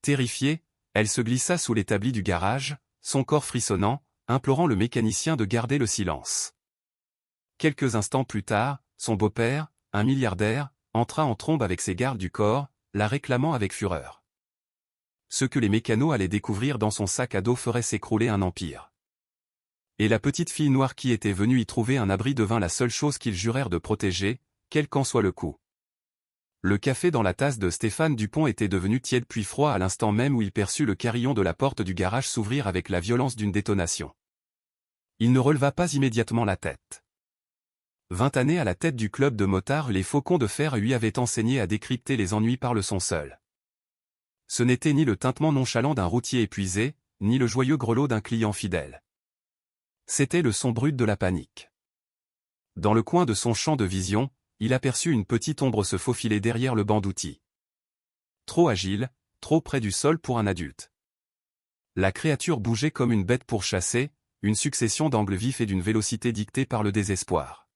Terrifiée, elle se glissa sous l'établi du garage, son corps frissonnant, implorant le mécanicien de garder le silence. Quelques instants plus tard, son beau-père, un milliardaire, entra en trombe avec ses gardes du corps, la réclamant avec fureur. Ce que les mécanos allaient découvrir dans son sac à dos ferait s'écrouler un empire. Et la petite fille noire qui était venue y trouver un abri devint la seule chose qu'ils jurèrent de protéger, quel qu'en soit le coût. Le café dans la tasse de Stéphane Dupont était devenu tiède puis froid à l'instant même où il perçut le carillon de la porte du garage s'ouvrir avec la violence d'une détonation. Il ne releva pas immédiatement la tête. 20 années à la tête du club de motards, les Faucons de Fer lui avaient enseigné à décrypter les ennuis par le son seul. Ce n'était ni le tintement nonchalant d'un routier épuisé, ni le joyeux grelot d'un client fidèle. C'était le son brut de la panique. Dans le coin de son champ de vision, il aperçut une petite ombre se faufiler derrière le banc d'outils. Trop agile, trop près du sol pour un adulte. La créature bougeait comme une bête pourchassée, une succession d'angles vifs et d'une vélocité dictée par le désespoir.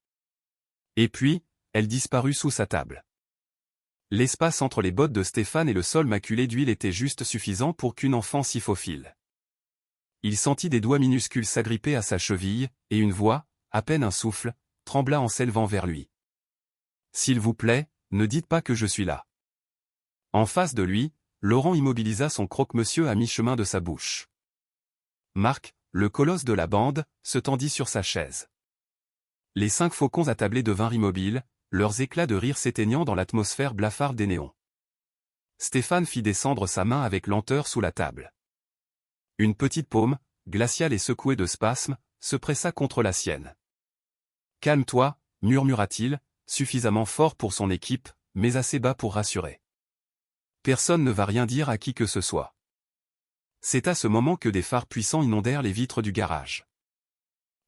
Et puis, elle disparut sous sa table. L'espace entre les bottes de Stéphane et le sol maculé d'huile était juste suffisant pour qu'une enfant s'y faufile. Il sentit des doigts minuscules s'agripper à sa cheville, et une voix, à peine un souffle, trembla en s'élevant vers lui. « S'il vous plaît, ne dites pas que je suis là. » En face de lui, Laurent immobilisa son croque-monsieur à mi-chemin de sa bouche. Marc, le colosse de la bande, se tendit sur sa chaise. Les 5 faucons attablés devinrent immobiles, leurs éclats de rire s'éteignant dans l'atmosphère blafarde des néons. Stéphane fit descendre sa main avec lenteur sous la table. Une petite paume, glaciale et secouée de spasmes, se pressa contre la sienne. « Calme-toi, murmura-t-il, suffisamment fort pour son équipe, mais assez bas pour rassurer. Personne ne va rien dire à qui que ce soit. » C'est à ce moment que des phares puissants inondèrent les vitres du garage.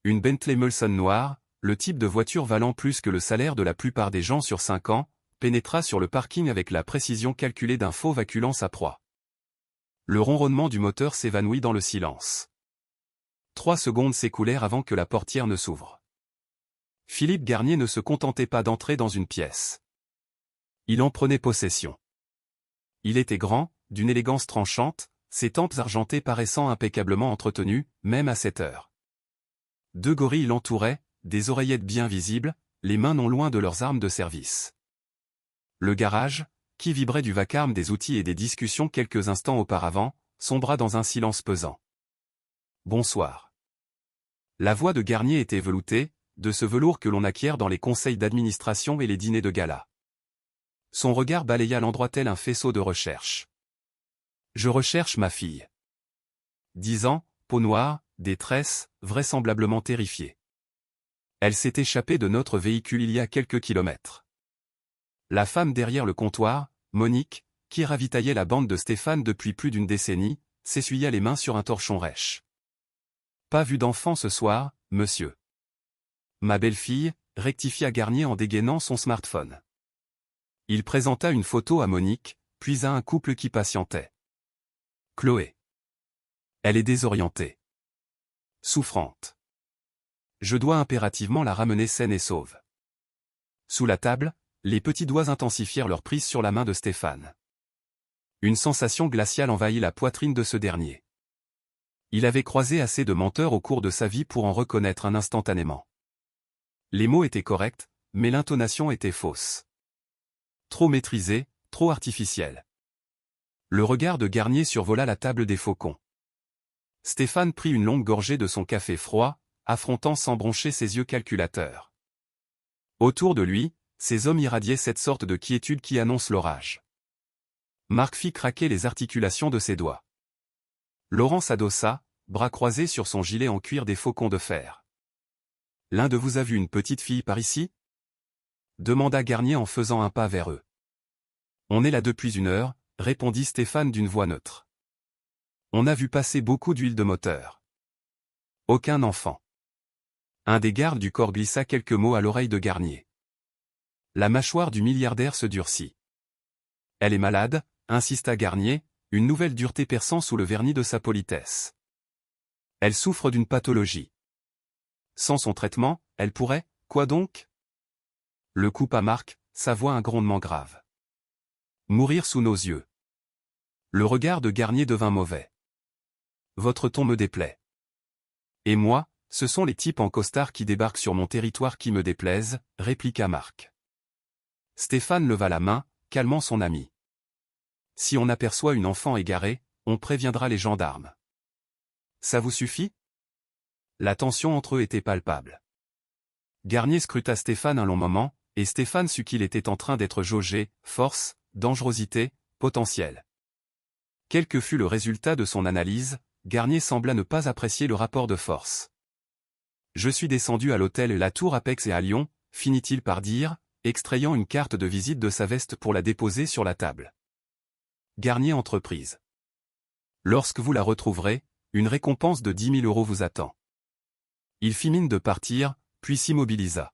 Une Bentley Mulsanne noire, le type de voiture valant plus que le salaire de la plupart des gens sur 5 ans, pénétra sur le parking avec la précision calculée d'un fauve acculant sa proie. Le ronronnement du moteur s'évanouit dans le silence. 3 secondes s'écoulèrent avant que la portière ne s'ouvre. Philippe Garnier ne se contentait pas d'entrer dans une pièce. Il en prenait possession. Il était grand, d'une élégance tranchante, ses tempes argentées paraissant impeccablement entretenues, même à cette heure. 2 gorilles l'entouraient, des oreillettes bien visibles, les mains non loin de leurs armes de service. Le garage, qui vibrait du vacarme des outils et des discussions quelques instants auparavant, sombra dans un silence pesant. « Bonsoir. » La voix de Garnier était veloutée, de ce velours que l'on acquiert dans les conseils d'administration et les dîners de gala. Son regard balaya l'endroit tel un faisceau de recherche. « Je recherche ma fille. » 10 ans, peau noire, détresse, vraisemblablement terrifiée. Elle s'est échappée de notre véhicule il y a quelques kilomètres. La femme derrière le comptoir, Monique, qui ravitaillait la bande de Stéphane depuis plus d'une décennie, s'essuya les mains sur un torchon rêche. « Pas vu d'enfant ce soir, monsieur. » Ma belle-fille, rectifia Garnier en dégainant son smartphone. Il présenta une photo à Monique, puis à un couple qui patientait. Chloé. Elle est désorientée. Souffrante. Je dois impérativement la ramener saine et sauve. Sous la table, les petits doigts intensifièrent leur prise sur la main de Stéphane. Une sensation glaciale envahit la poitrine de ce dernier. Il avait croisé assez de menteurs au cours de sa vie pour en reconnaître un instantanément. Les mots étaient corrects, mais l'intonation était fausse. Trop maîtrisée, trop artificielle. Le regard de Garnier survola la table des faucons. Stéphane prit une longue gorgée de son café froid, affrontant sans broncher ses yeux calculateurs. Autour de lui, ces hommes irradiaient cette sorte de quiétude qui annonce l'orage. Marc fit craquer les articulations de ses doigts. Laurent s'adossa, bras croisés sur son gilet en cuir des Faucons de Fer. « L'un de vous a vu une petite fille par ici ?» demanda Garnier en faisant un pas vers eux. « On est là depuis 1 heure, » répondit Stéphane d'une voix neutre. « On a vu passer beaucoup d'huile de moteur. Aucun enfant. » Un des gardes du corps glissa quelques mots à l'oreille de Garnier. La mâchoire du milliardaire se durcit. « Elle est malade », insista Garnier, une nouvelle dureté perçant sous le vernis de sa politesse. « Elle souffre d'une pathologie. Sans son traitement, elle pourrait, quoi donc ?» Le coupa Marc, sa voix un grondement grave. « Mourir sous nos yeux. » Le regard de Garnier devint mauvais. Votre ton me déplaît. Et moi, ce sont les types en costard qui débarquent sur mon territoire qui me déplaisent, répliqua Marc. Stéphane leva la main, calmant son ami. Si on aperçoit une enfant égarée, on préviendra les gendarmes. Ça vous suffit? La tension entre eux était palpable. Garnier scruta Stéphane un long moment, et Stéphane sut qu'il était en train d'être jaugé, force, dangerosité, potentiel. Quel que fût le résultat de son analyse, Garnier sembla ne pas apprécier le rapport de force. Je suis descendu à l'hôtel La Tour Apex et à Lyon, finit-il par dire, extrayant une carte de visite de sa veste pour la déposer sur la table. Garnier entreprise. Lorsque vous la retrouverez, une récompense de 10 000 € vous attend. Il fit mine de partir, puis s'immobilisa.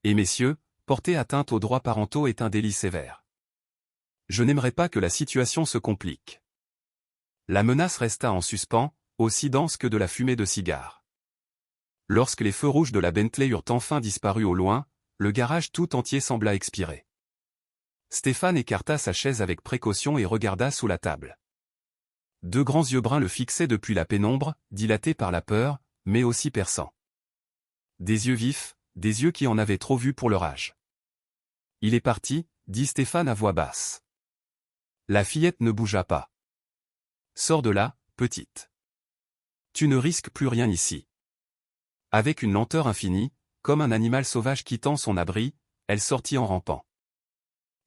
Et messieurs, porter atteinte aux droits parentaux est un délit sévère. Je n'aimerais pas que la situation se complique. La menace resta en suspens, aussi dense que de la fumée de cigare. Lorsque les feux rouges de la Bentley eurent enfin disparu au loin, le garage tout entier sembla expirer. Stéphane écarta sa chaise avec précaution et regarda sous la table. Deux grands yeux bruns le fixaient depuis la pénombre, dilatés par la peur, mais aussi perçants. Des yeux vifs, des yeux qui en avaient trop vu pour leur âge. Il est parti, dit Stéphane à voix basse. La fillette ne bougea pas. Sors de là, petite. Tu ne risques plus rien ici. Avec une lenteur infinie, comme un animal sauvage quittant son abri, elle sortit en rampant.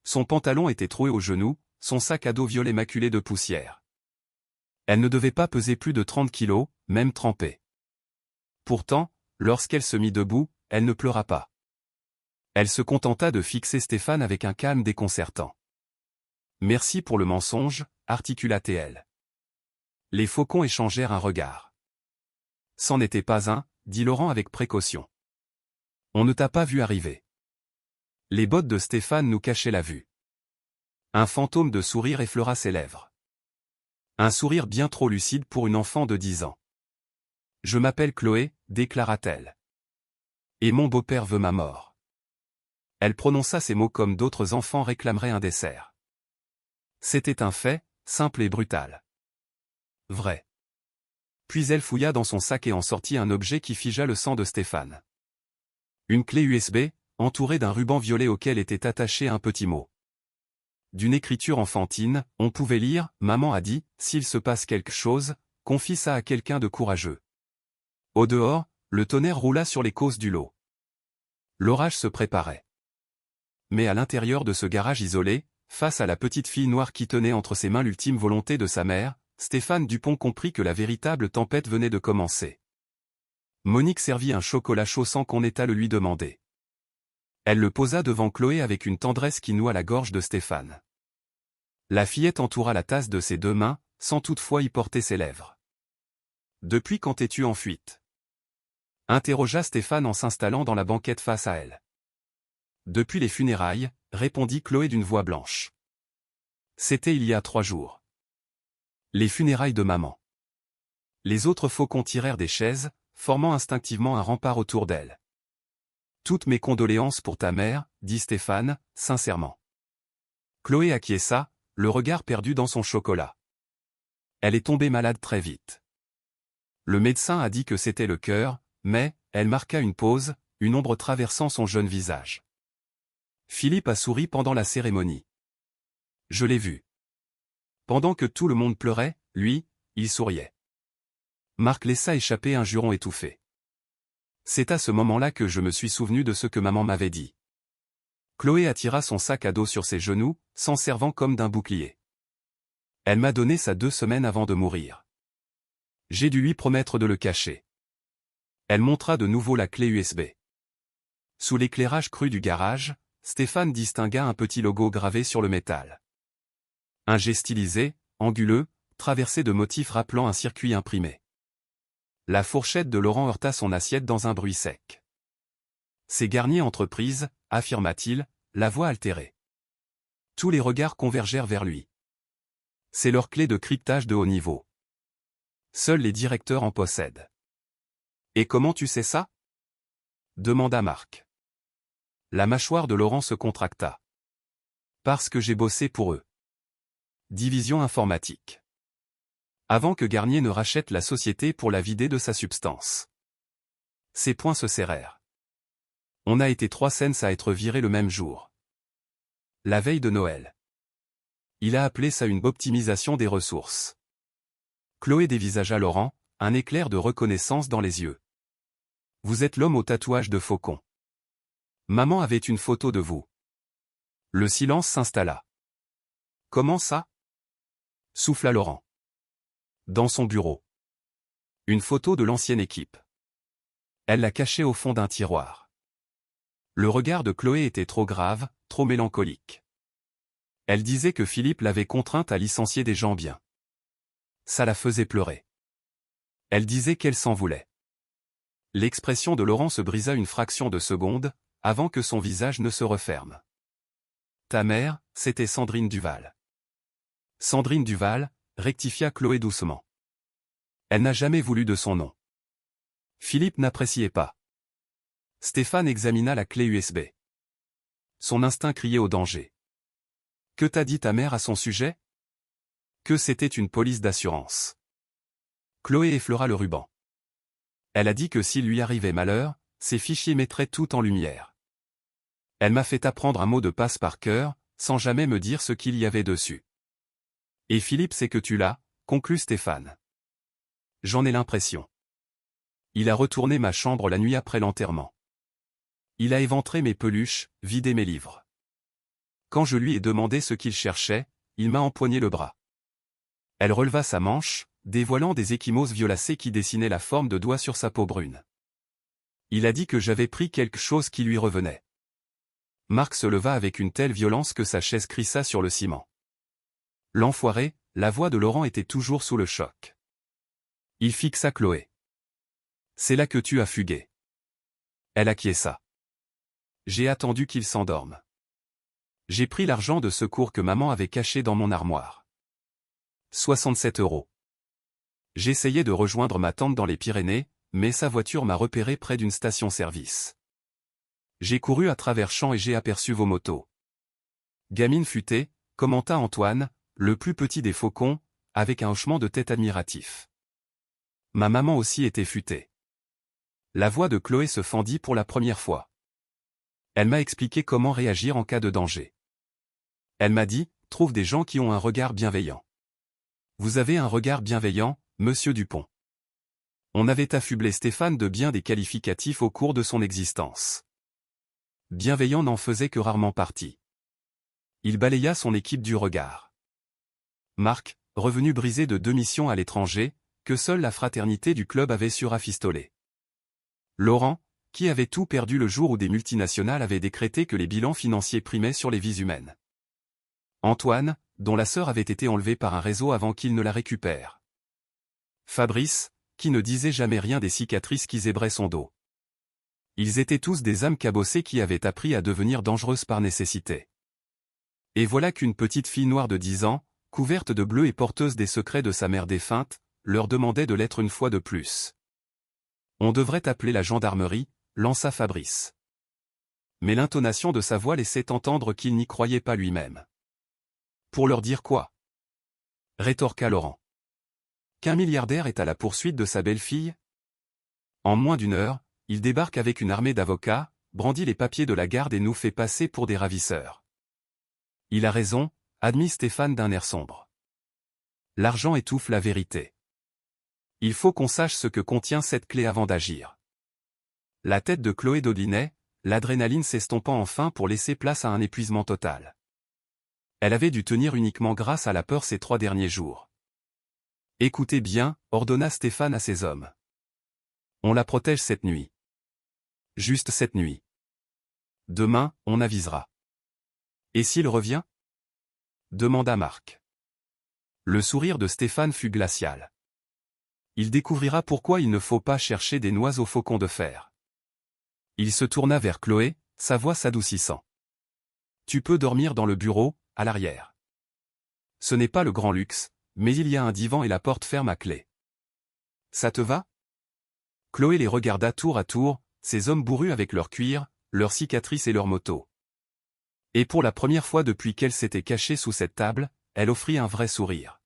Son pantalon était troué aux genoux, son sac à dos violet maculé de poussière. Elle ne devait pas peser plus de 30 kilos, même trempée. Pourtant, lorsqu'elle se mit debout, elle ne pleura pas. Elle se contenta de fixer Stéphane avec un calme déconcertant. Merci pour le mensonge, articula-t-elle. Les faucons échangèrent un regard. C'en était pas un, dit Laurent avec précaution. On ne t'a pas vu arriver. Les bottes de Stéphane nous cachaient la vue. Un fantôme de sourire effleura ses lèvres. Un sourire bien trop lucide pour une enfant de 10 ans. Je m'appelle Chloé, déclara-t-elle. Et mon beau-père veut ma mort. Elle prononça ces mots comme d'autres enfants réclameraient un dessert. C'était un fait, simple et brutal. Vrai. Puis elle fouilla dans son sac et en sortit un objet qui figea le sang de Stéphane. Une clé USB, entourée d'un ruban violet auquel était attaché un petit mot. D'une écriture enfantine, on pouvait lire « Maman a dit, s'il se passe quelque chose, confie ça à quelqu'un de courageux ». Au dehors, le tonnerre roula sur les causses du lot. L'orage se préparait. Mais à l'intérieur de ce garage isolé, face à la petite fille noire qui tenait entre ses mains l'ultime volonté de sa mère, Stéphane Dupont comprit que la véritable tempête venait de commencer. Monique servit un chocolat chaud sans qu'on ait à le lui demander. Elle le posa devant Chloé avec une tendresse qui noua la gorge de Stéphane. La fillette entoura la tasse de ses deux mains, sans toutefois y porter ses lèvres. « Depuis quand es-tu en fuite ?» interrogea Stéphane en s'installant dans la banquette face à elle. « Depuis les funérailles, » répondit Chloé d'une voix blanche. « C'était il y a 3 jours. Les funérailles de maman. » Les autres faucons tirèrent des chaises, formant instinctivement un rempart autour d'elle. « Toutes mes condoléances pour ta mère, » dit Stéphane, sincèrement. Chloé acquiesça, le regard perdu dans son chocolat. Elle est tombée malade très vite. Le médecin a dit que c'était le cœur, mais, elle marqua une pause, une ombre traversant son jeune visage. Philippe a souri pendant la cérémonie. Je l'ai vu. Pendant que tout le monde pleurait, lui, il souriait. Marc laissa échapper un juron étouffé. C'est à ce moment-là que je me suis souvenu de ce que maman m'avait dit. Chloé attira son sac à dos sur ses genoux, s'en servant comme d'un bouclier. Elle m'a donné ça 2 semaines avant de mourir. J'ai dû lui promettre de le cacher. Elle montra de nouveau la clé USB. Sous l'éclairage cru du garage, Stéphane distingua un petit logo gravé sur le métal. Un jet stylisé, anguleux, traversé de motifs rappelant un circuit imprimé. La fourchette de Laurent heurta son assiette dans un bruit sec. C'est Garnier Entreprise, affirma-t-il, la voix altérée. Tous les regards convergèrent vers lui. C'est leur clé de cryptage de haut niveau. Seuls les directeurs en possèdent. Et comment tu sais ça? Demanda Marc. La mâchoire de Laurent se contracta. Parce que j'ai bossé pour eux. division informatique. Avant que Garnier ne rachète la société pour la vider de sa substance. Ses poings se serrèrent. On a été 3 cents à être virés le même jour. La veille de Noël. Il a appelé ça une optimisation des ressources. Chloé dévisagea Laurent, un éclair de reconnaissance dans les yeux. Vous êtes l'homme au tatouage de faucon. Maman avait une photo de vous. Le silence s'installa. Comment ça? Souffla Laurent. Dans son bureau. Une photo de l'ancienne équipe. Elle l'a cachée au fond d'un tiroir. Le regard de Chloé était trop grave, trop mélancolique. Elle disait que Philippe l'avait contrainte à licencier des gens bien. Ça la faisait pleurer. Elle disait qu'elle s'en voulait. L'expression de Laurent se brisa une fraction de seconde, avant que son visage ne se referme. Ta mère, c'était Sandrine Duval. Sandrine Duval, rectifia Chloé doucement. Elle n'a jamais voulu de son nom. Philippe n'appréciait pas. Stéphane examina la clé USB. Son instinct criait au danger. Que t'a dit ta mère à son sujet? Que c'était une police d'assurance. Chloé effleura le ruban. Elle a dit que s'il lui arrivait malheur, ses fichiers mettraient tout en lumière. Elle m'a fait apprendre un mot de passe par cœur, sans jamais me dire ce qu'il y avait dessus. Et Philippe sait que tu l'as, conclut Stéphane. J'en ai l'impression. Il a retourné ma chambre la nuit après l'enterrement. Il a éventré mes peluches, vidé mes livres. Quand je lui ai demandé ce qu'il cherchait, il m'a empoigné le bras. Elle releva sa manche, dévoilant des ecchymoses violacées qui dessinaient la forme de doigts sur sa peau brune. Il a dit que j'avais pris quelque chose qui lui revenait. Marc se leva avec une telle violence que sa chaise crissa sur le ciment. L'enfoiré, la voix de Laurent était toujours sous le choc. Il fixa Chloé. C'est là que tu as fugué. Elle acquiesça. J'ai attendu qu'il s'endorme. J'ai pris l'argent de secours que maman avait caché dans mon armoire. 67 €. J'essayais de rejoindre ma tante dans les Pyrénées, mais sa voiture m'a repéré près d'une station-service. J'ai couru à travers champs et j'ai aperçu vos motos. Gamine futée, commenta Antoine, le plus petit des faucons, avec un hochement de tête admiratif. Ma maman aussi était futée. La voix de Chloé se fendit pour la première fois. Elle m'a expliqué comment réagir en cas de danger. Elle m'a dit, trouve des gens qui ont un regard bienveillant. Vous avez un regard bienveillant, monsieur Dupont. On avait affublé Stéphane de bien des qualificatifs au cours de son existence. Bienveillant n'en faisait que rarement partie. Il balaya son équipe du regard. Marc, revenu brisé de 2 missions à l'étranger, que seule la fraternité du club avait su rafistoler. Laurent, qui avait tout perdu le jour où des multinationales avaient décrété que les bilans financiers primaient sur les vies humaines. Antoine, dont la sœur avait été enlevée par un réseau avant qu'il ne la récupère. Fabrice, qui ne disait jamais rien des cicatrices qui zébraient son dos. Ils étaient tous des âmes cabossées qui avaient appris à devenir dangereuses par nécessité. Et voilà qu'une petite fille noire de 10 ans, couverte de bleu et porteuse des secrets de sa mère défunte, leur demandait de l'être une fois de plus. On devrait appeler la gendarmerie, lança Fabrice. Mais l'intonation de sa voix laissait entendre qu'il n'y croyait pas lui-même. Pour leur dire quoi? Rétorqua Laurent. Qu'un milliardaire est à la poursuite de sa belle-fille? En moins d'1 heure, il débarque avec une armée d'avocats, brandit les papiers de la garde et nous fait passer pour des ravisseurs. Il a raison, admit Stéphane d'un air sombre. L'argent étouffe la vérité. Il faut qu'on sache ce que contient cette clé avant d'agir. La tête de Chloé dodelinait, l'adrénaline s'estompant enfin pour laisser place à un épuisement total. Elle avait dû tenir uniquement grâce à la peur ces 3 derniers jours. Écoutez bien, ordonna Stéphane à ses hommes. On la protège cette nuit. Juste cette nuit. Demain, on avisera. Et s'il revient? Demanda Marc. Le sourire de Stéphane fut glacial. Il découvrira pourquoi il ne faut pas chercher des noix au faucon de fer. Il se tourna vers Chloé, sa voix s'adoucissant. Tu peux dormir dans le bureau, à l'arrière. Ce n'est pas le grand luxe, mais il y a un divan et la porte ferme à clé. Ça te va? Chloé les regarda tour à tour, ces hommes bourrus avec leur cuir, leurs cicatrices et leurs motos. Et pour la première fois depuis qu'elle s'était cachée sous cette table, elle offrit un vrai sourire.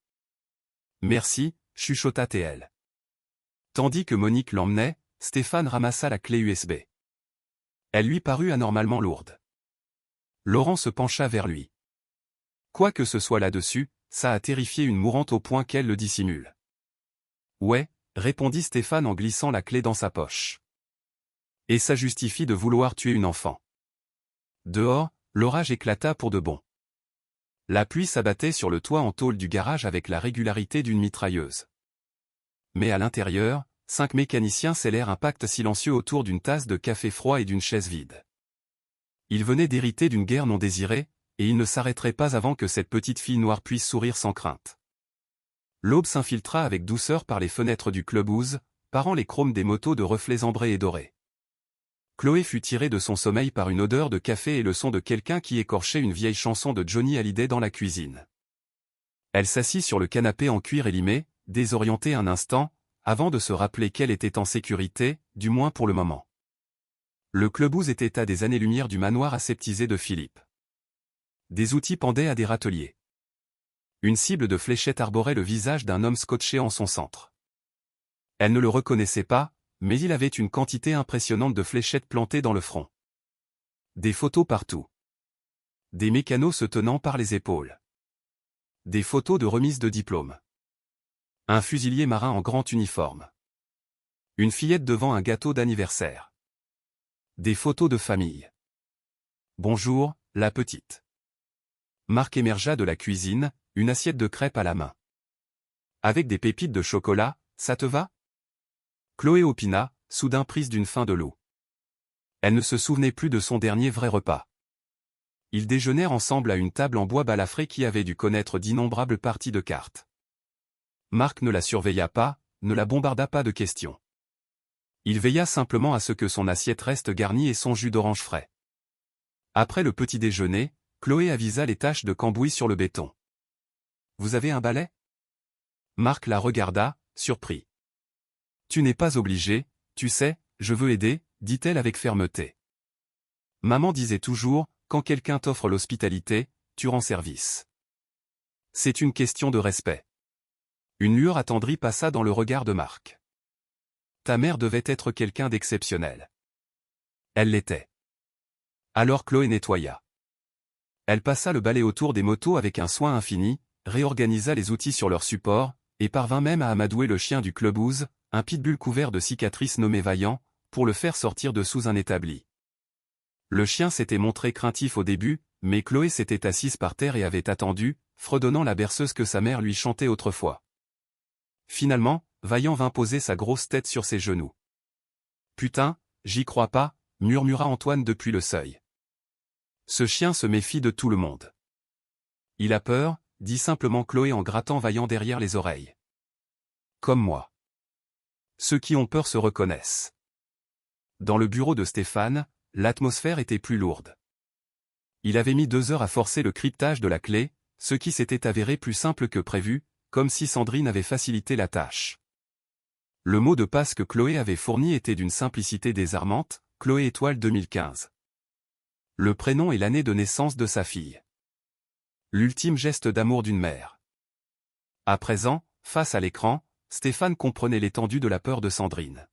Merci, chuchota TL. Tandis que Monique l'emmenait, Stéphane ramassa la clé USB. Elle lui parut anormalement lourde. Laurent se pencha vers lui. Quoi que ce soit là-dessus, ça a terrifié une mourante au point qu'elle le dissimule. Ouais, répondit Stéphane en glissant la clé dans sa poche. Et ça justifie de vouloir tuer une enfant. Dehors, l'orage éclata pour de bon. La pluie s'abattait sur le toit en tôle du garage avec la régularité d'une mitrailleuse. Mais à l'intérieur, 5 mécaniciens scellèrent un pacte silencieux autour d'une tasse de café froid et d'une chaise vide. Ils venaient d'hériter d'une guerre non désirée, et ils ne s'arrêteraient pas avant que cette petite fille noire puisse sourire sans crainte. L'aube s'infiltra avec douceur par les fenêtres du clubhouse, parant les chromes des motos de reflets ambrés et dorés. Chloé fut tirée de son sommeil par une odeur de café et le son de quelqu'un qui écorchait une vieille chanson de Johnny Hallyday dans la cuisine. Elle s'assit sur le canapé en cuir élimé, désorientée un instant, avant de se rappeler qu'elle était en sécurité, du moins pour le moment. Le clubhouse était à des années-lumière du manoir aseptisé de Philippe. Des outils pendaient à des râteliers. Une cible de fléchette arborait le visage d'un homme scotché en son centre. Elle ne le reconnaissait pas, mais il avait une quantité impressionnante de fléchettes plantées dans le front. Des photos partout. Des mécanos se tenant par les épaules. Des photos de remise de diplôme. Un fusilier marin en grand uniforme. Une fillette devant un gâteau d'anniversaire. Des photos de famille. Bonjour, la petite. Marc émergea de la cuisine, une assiette de crêpes à la main. Avec des pépites de chocolat, ça te va? Chloé opina, soudain prise d'une faim de loup. Elle ne se souvenait plus de son dernier vrai repas. Ils déjeunèrent ensemble à une table en bois balafré qui avait dû connaître d'innombrables parties de cartes. Marc ne la surveilla pas, ne la bombarda pas de questions. Il veilla simplement à ce que son assiette reste garnie et son jus d'orange frais. Après le petit déjeuner, Chloé avisa les taches de cambouis sur le béton. « Vous avez un balai ?» Marc la regarda, surpris. « Tu n'es pas obligé, tu sais, je veux aider, » dit-elle avec fermeté. Maman disait toujours, quand quelqu'un t'offre l'hospitalité, tu rends service. C'est une question de respect. Une lueur attendrie passa dans le regard de Marc. Ta mère devait être quelqu'un d'exceptionnel. Elle l'était. Alors Chloé nettoya. Elle passa le balai autour des motos avec un soin infini, réorganisa les outils sur leur support, et parvint même à amadouer le chien du clubhouse, un pitbull couvert de cicatrices nommé Vaillant, pour le faire sortir de sous un établi. Le chien s'était montré craintif au début, mais Chloé s'était assise par terre et avait attendu, fredonnant la berceuse que sa mère lui chantait autrefois. Finalement, Vaillant vint poser sa grosse tête sur ses genoux. « Putain, j'y crois pas », murmura Antoine depuis le seuil. Ce chien se méfie de tout le monde. Il a peur, dit simplement Chloé en grattant Vaillant derrière les oreilles. Comme moi. Ceux qui ont peur se reconnaissent. Dans le bureau de Stéphane, l'atmosphère était plus lourde. Il avait mis 2 heures à forcer le cryptage de la clé, ce qui s'était avéré plus simple que prévu, comme si Sandrine avait facilité la tâche. Le mot de passe que Chloé avait fourni était d'une simplicité désarmante, Chloé étoile 2015. Le prénom et l'année de naissance de sa fille. L'ultime geste d'amour d'une mère. À présent, face à l'écran, Stéphane comprenait l'étendue de la peur de Sandrine.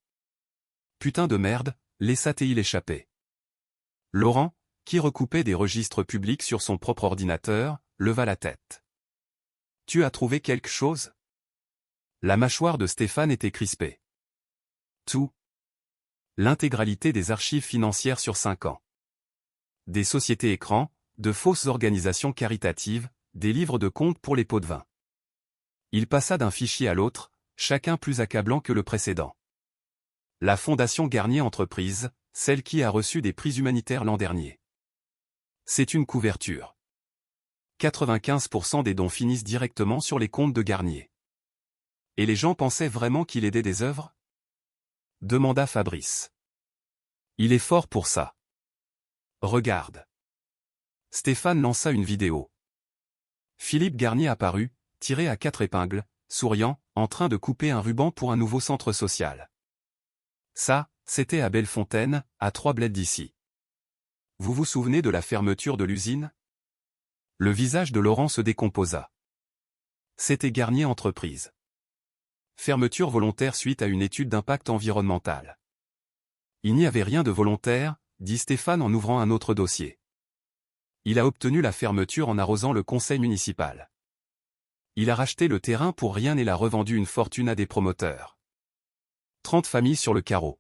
Putain de merde, laissa-t-il échapper. Laurent, qui recoupait des registres publics sur son propre ordinateur, leva la tête. Tu as trouvé quelque chose? La mâchoire de Stéphane était crispée. Tout. L'intégralité des archives financières sur 5 ans. Des sociétés écrans, de fausses organisations caritatives, des livres de comptes pour les pots de vin. Il passa d'un fichier à l'autre, chacun plus accablant que le précédent. La Fondation Garnier Entreprises, celle qui a reçu des prix humanitaires l'an dernier. C'est une couverture. 95% des dons finissent directement sur les comptes de Garnier. Et les gens pensaient vraiment qu'il aidait des œuvres? Demanda Fabrice. Il est fort pour ça. Regarde. Stéphane lança une vidéo. Philippe Garnier apparut, tiré à 4 épingles, souriant, en train de couper un ruban pour un nouveau centre social. Ça, c'était à Bellefontaine, à 3 bleds d'ici. Vous vous souvenez de la fermeture de l'usine? Le visage de Laurent se décomposa. C'était Garnier Entreprises. Fermeture volontaire suite à une étude d'impact environnemental. Il n'y avait rien de volontaire, dit Stéphane en ouvrant un autre dossier. Il a obtenu la fermeture en arrosant le conseil municipal. Il a racheté le terrain pour rien et l'a revendu une fortune à des promoteurs. 30 familles sur le carreau.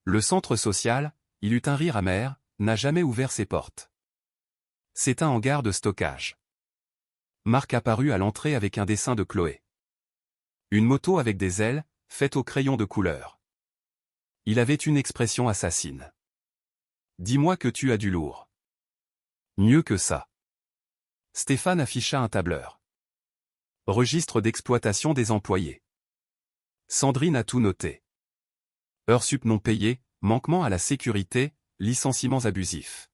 Le centre social, il eut un rire amer, n'a jamais ouvert ses portes. C'est un hangar de stockage. Marc apparut à l'entrée avec un dessin de Chloé. Une moto avec des ailes, faite au crayon de couleur. Il avait une expression assassine. Dis-moi que tu as du lourd. Mieux que ça. Stéphane afficha un tableur. Registre d'exploitation des employés. Sandrine a tout noté. Heures sup non payées, manquement à la sécurité, licenciements abusifs.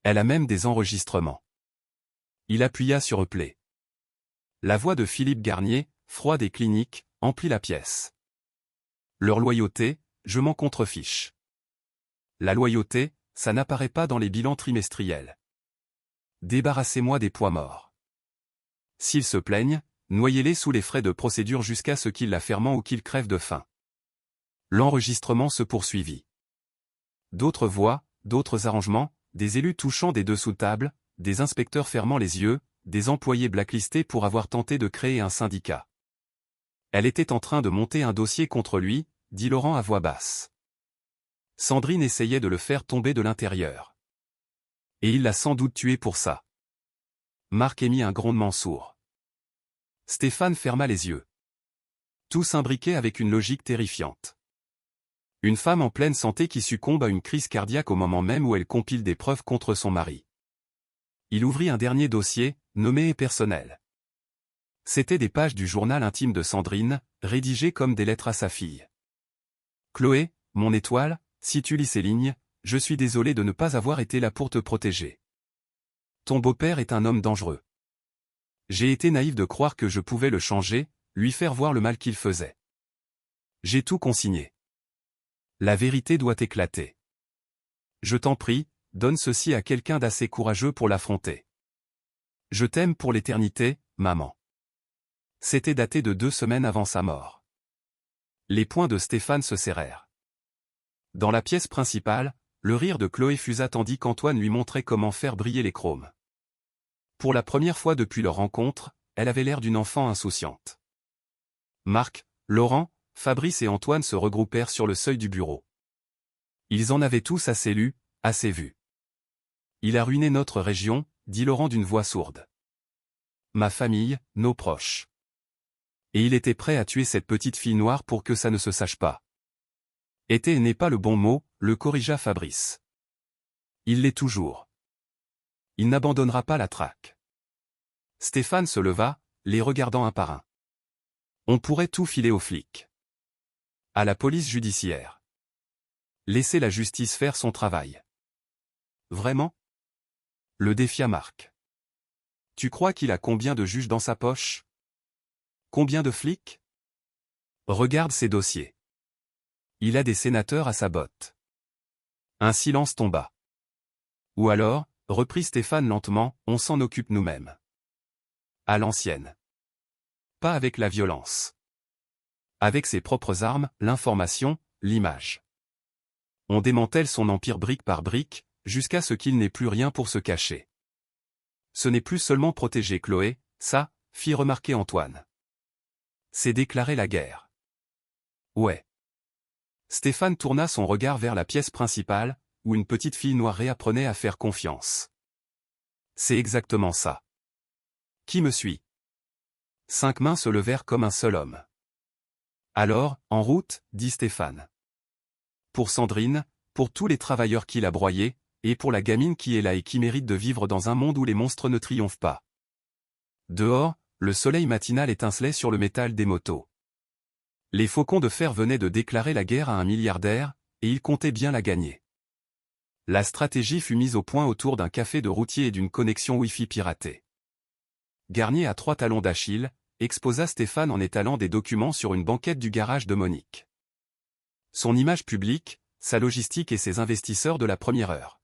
Elle a même des enregistrements. Il appuya sur Play. La voix de Philippe Garnier, froide et clinique, emplit la pièce. Leur loyauté, je m'en contrefiche. La loyauté, ça n'apparaît pas dans les bilans trimestriels. Débarrassez-moi des poids morts. S'ils se plaignent, noyez-les sous les frais de procédure jusqu'à ce qu'ils la ferment ou qu'ils crèvent de faim. L'enregistrement se poursuivit. D'autres voix, d'autres arrangements, des élus touchant des dessous de table, des inspecteurs fermant les yeux, des employés blacklistés pour avoir tenté de créer un syndicat. Elle était en train de monter un dossier contre lui, dit Laurent à voix basse. Sandrine essayait de le faire tomber de l'intérieur. Et il l'a sans doute tué pour ça. Marc émit un grondement sourd. Stéphane ferma les yeux. Tout s'imbriquait avec une logique terrifiante. Une femme en pleine santé qui succombe à une crise cardiaque au moment même où elle compile des preuves contre son mari. Il ouvrit un dernier dossier, nommé et personnel. C'étaient des pages du journal intime de Sandrine, rédigées comme des lettres à sa fille. Chloé, mon étoile, si tu lis ces lignes, je suis désolé de ne pas avoir été là pour te protéger. Ton beau-père est un homme dangereux. J'ai été naïf de croire que je pouvais le changer, lui faire voir le mal qu'il faisait. J'ai tout consigné. La vérité doit éclater. Je t'en prie, donne ceci à quelqu'un d'assez courageux pour l'affronter. Je t'aime pour l'éternité, maman. C'était daté de 2 semaines avant sa mort. Les poings de Stéphane se serrèrent. Dans la pièce principale, le rire de Chloé fusa tandis qu'Antoine lui montrait comment faire briller les chromes. Pour la première fois depuis leur rencontre, elle avait l'air d'une enfant insouciante. Marc, Laurent, Fabrice et Antoine se regroupèrent sur le seuil du bureau. Ils en avaient tous assez lu, assez vu. Il a ruiné notre région, dit Laurent d'une voix sourde. Ma famille, nos proches. Et il était prêt à tuer cette petite fille noire pour que ça ne se sache pas. Était n'est pas le bon mot, le corrigea Fabrice. Il l'est toujours. Il n'abandonnera pas la traque. Stéphane se leva, les regardant un par un. On pourrait tout filer aux flics. À la police judiciaire. Laisser la justice faire son travail. Vraiment ? Le défia Marc. Tu crois qu'il a combien de juges dans sa poche ? Combien de flics ? Regarde ses dossiers. Il a des sénateurs à sa botte. Un silence tomba. Ou alors, reprit Stéphane lentement, on s'en occupe nous-mêmes. À l'ancienne. Pas avec la violence. Avec ses propres armes, l'information, l'image. On démantèle son empire brique par brique, jusqu'à ce qu'il n'ait plus rien pour se cacher. Ce n'est plus seulement protéger Chloé, ça, fit remarquer Antoine. C'est déclarer la guerre. Ouais. Stéphane tourna son regard vers la pièce principale, où une petite fille noire réapprenait à faire confiance. C'est exactement ça. Qui me suit ? 5 mains se levèrent comme un seul homme. Alors, en route, dit Stéphane. Pour Sandrine, pour tous les travailleurs qu'il a broyés, et pour la gamine qui est là et qui mérite de vivre dans un monde où les monstres ne triomphent pas. Dehors, le soleil matinal étincelait sur le métal des motos. Les faucons de fer venaient de déclarer la guerre à un milliardaire, et il comptait bien la gagner. La stratégie fut mise au point autour d'un café de routier et d'une connexion Wi-Fi piratée. Garnier à 3 talons d'Achille, exposa Stéphane en étalant des documents sur une banquette du garage de Monique. Son image publique, sa logistique et ses investisseurs de la première heure.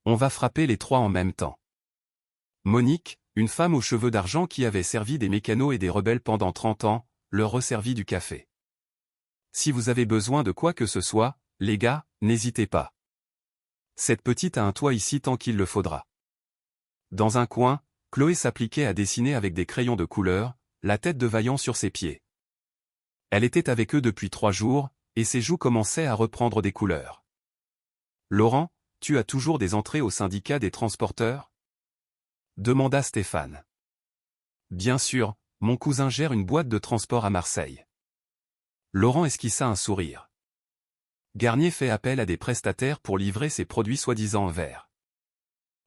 On va frapper les 3 en même temps. Monique, Une femme aux cheveux d'argent qui avait servi des mécanos et des rebelles pendant 30 ans, leur resservit du café. Si vous avez besoin de quoi que ce soit, les gars, n'hésitez pas. Cette petite a un toit ici tant qu'il le faudra. Dans un coin, Chloé s'appliquait à dessiner avec des crayons de couleur, la tête de Vaillant sur ses pieds. Elle était avec eux depuis 3 jours, et ses joues commençaient à reprendre des couleurs. Laurent, tu as toujours des entrées au syndicat des transporteurs ? Demanda Stéphane. Bien sûr, mon cousin gère une boîte de transport à Marseille. Laurent esquissa un sourire. Garnier fait appel à des prestataires pour livrer ses produits soi-disant en verre.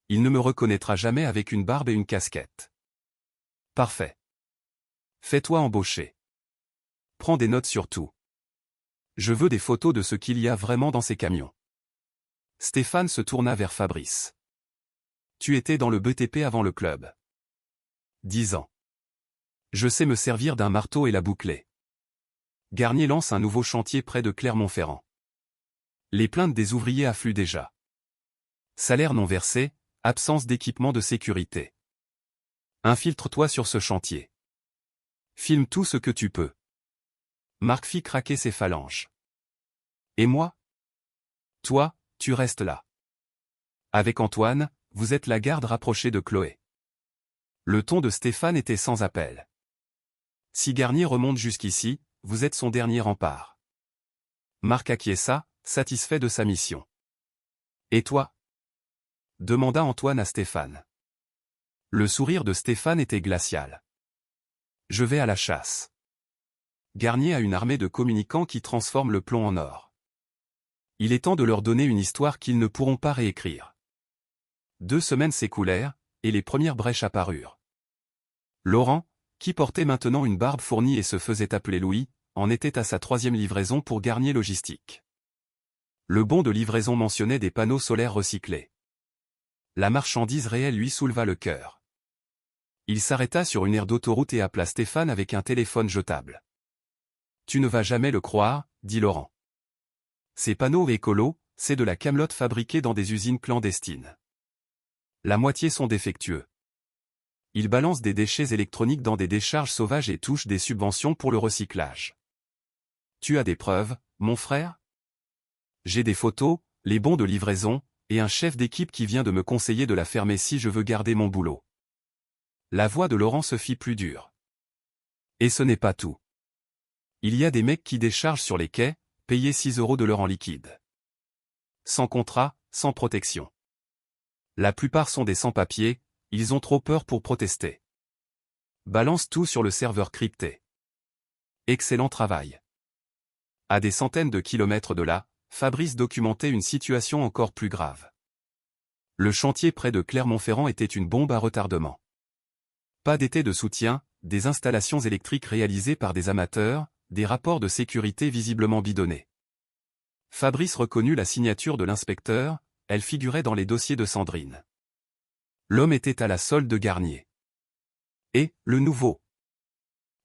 Il ne me reconnaîtra jamais avec une barbe et une casquette. Parfait. Fais-toi embaucher. Prends des notes sur tout. Je veux des photos de ce qu'il y a vraiment dans ces camions. Stéphane se tourna vers Fabrice. Tu étais dans le BTP avant le club. 10 ans. Je sais me servir d'un marteau et la boucler. Garnier lance un nouveau chantier près de Clermont-Ferrand. Les plaintes des ouvriers affluent déjà. Salaire non versé, absence d'équipement de sécurité. Infiltre-toi sur ce chantier. Filme tout ce que tu peux. Marc fit craquer ses phalanges. Et moi ? Toi, tu restes là. Avec Antoine, vous êtes la garde rapprochée de Chloé. Le ton de Stéphane était sans appel. Si Garnier remonte jusqu'ici, vous êtes son dernier rempart. Marc acquiesça, satisfait de sa mission. Et toi ? Demanda Antoine à Stéphane. Le sourire de Stéphane était glacial. Je vais à la chasse. Garnier a une armée de communicants qui transforment le plomb en or. Il est temps de leur donner une histoire qu'ils ne pourront pas réécrire. 2 semaines s'écoulèrent, et les premières brèches apparurent. Laurent, qui portait maintenant une barbe fournie et se faisait appeler Louis, en était à sa 3e livraison pour Garnier Logistique. Le bon de livraison mentionnait des panneaux solaires recyclés. La marchandise réelle lui souleva le cœur. Il s'arrêta sur une aire d'autoroute et appela Stéphane avec un téléphone jetable. « Tu ne vas jamais le croire, » dit Laurent. Ces panneaux écolos, c'est de la camelote fabriquée dans des usines clandestines. La moitié sont défectueux. Ils balancent des déchets électroniques dans des décharges sauvages et touchent des subventions pour le recyclage. Tu as des preuves, mon frère ? J'ai des photos, les bons de livraison, et un chef d'équipe qui vient de me conseiller de la fermer si je veux garder mon boulot. La voix de Laurent se fit plus dure. Et ce n'est pas tout. Il y a des mecs qui déchargent sur les quais, payés 6 € de l'heure en liquide. Sans contrat, sans protection. La plupart sont des sans-papiers, ils ont trop peur pour protester. Balance tout sur le serveur crypté. Excellent travail. À des centaines de kilomètres de là, Fabrice documentait une situation encore plus grave. Le chantier près de Clermont-Ferrand était une bombe à retardement. Pas d'été de soutien, des installations électriques réalisées par des amateurs, des rapports de sécurité visiblement bidonnés. Fabrice reconnut la signature de l'inspecteur, elle figurait dans les dossiers de Sandrine. L'homme était à la solde de Garnier. Et, le nouveau ?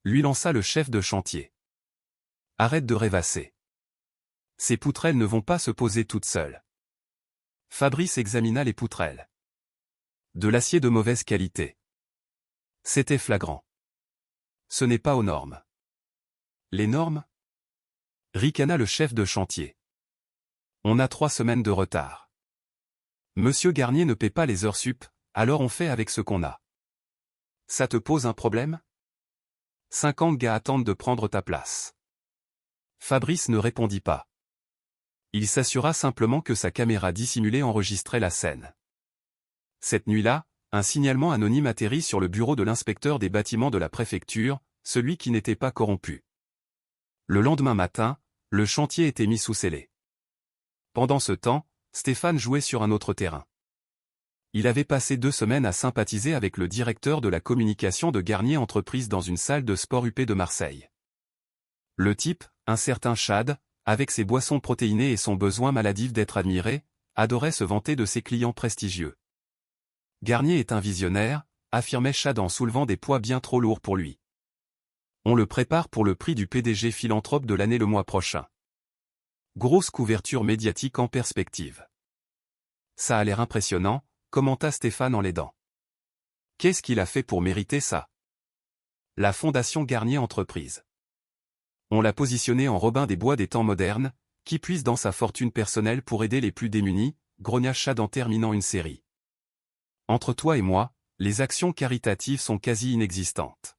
Lui lança le chef de chantier. Arrête de rêvasser. Ces poutrelles ne vont pas se poser toutes seules. Fabrice examina les poutrelles. De l'acier de mauvaise qualité. C'était flagrant. Ce n'est pas aux normes. Les normes ? Ricana le chef de chantier. On a 3 semaines de retard. Monsieur Garnier ne paie pas les heures sup, alors on fait avec ce qu'on a. Ça te pose un problème ? 50 gars attendent de prendre ta place. Fabrice ne répondit pas. Il s'assura simplement que sa caméra dissimulée enregistrait la scène. Cette nuit-là, un signalement anonyme atterrit sur le bureau de l'inspecteur des bâtiments de la préfecture, celui qui n'était pas corrompu. Le lendemain matin, le chantier était mis sous scellé. Pendant ce temps, Stéphane jouait sur un autre terrain. Il avait passé 2 semaines à sympathiser avec le directeur de la communication de Garnier Entreprise dans une salle de sport UP de Marseille. Le type, un certain Chad, avec ses boissons protéinées et son besoin maladif d'être admiré, adorait se vanter de ses clients prestigieux. Garnier est un visionnaire, affirmait Chad en soulevant des poids bien trop lourds pour lui. On le prépare pour le prix du PDG philanthrope de l'année le mois prochain. Grosse couverture médiatique en perspective. Ça a l'air impressionnant, commenta Stéphane en l'aidant. Qu'est-ce qu'il a fait pour mériter ça? La Fondation Garnier Entreprises. On l'a positionné en Robin des Bois des temps modernes, qui puise dans sa fortune personnelle pour aider les plus démunis, grogna Chad en terminant une série. Entre toi et moi, les actions caritatives sont quasi inexistantes.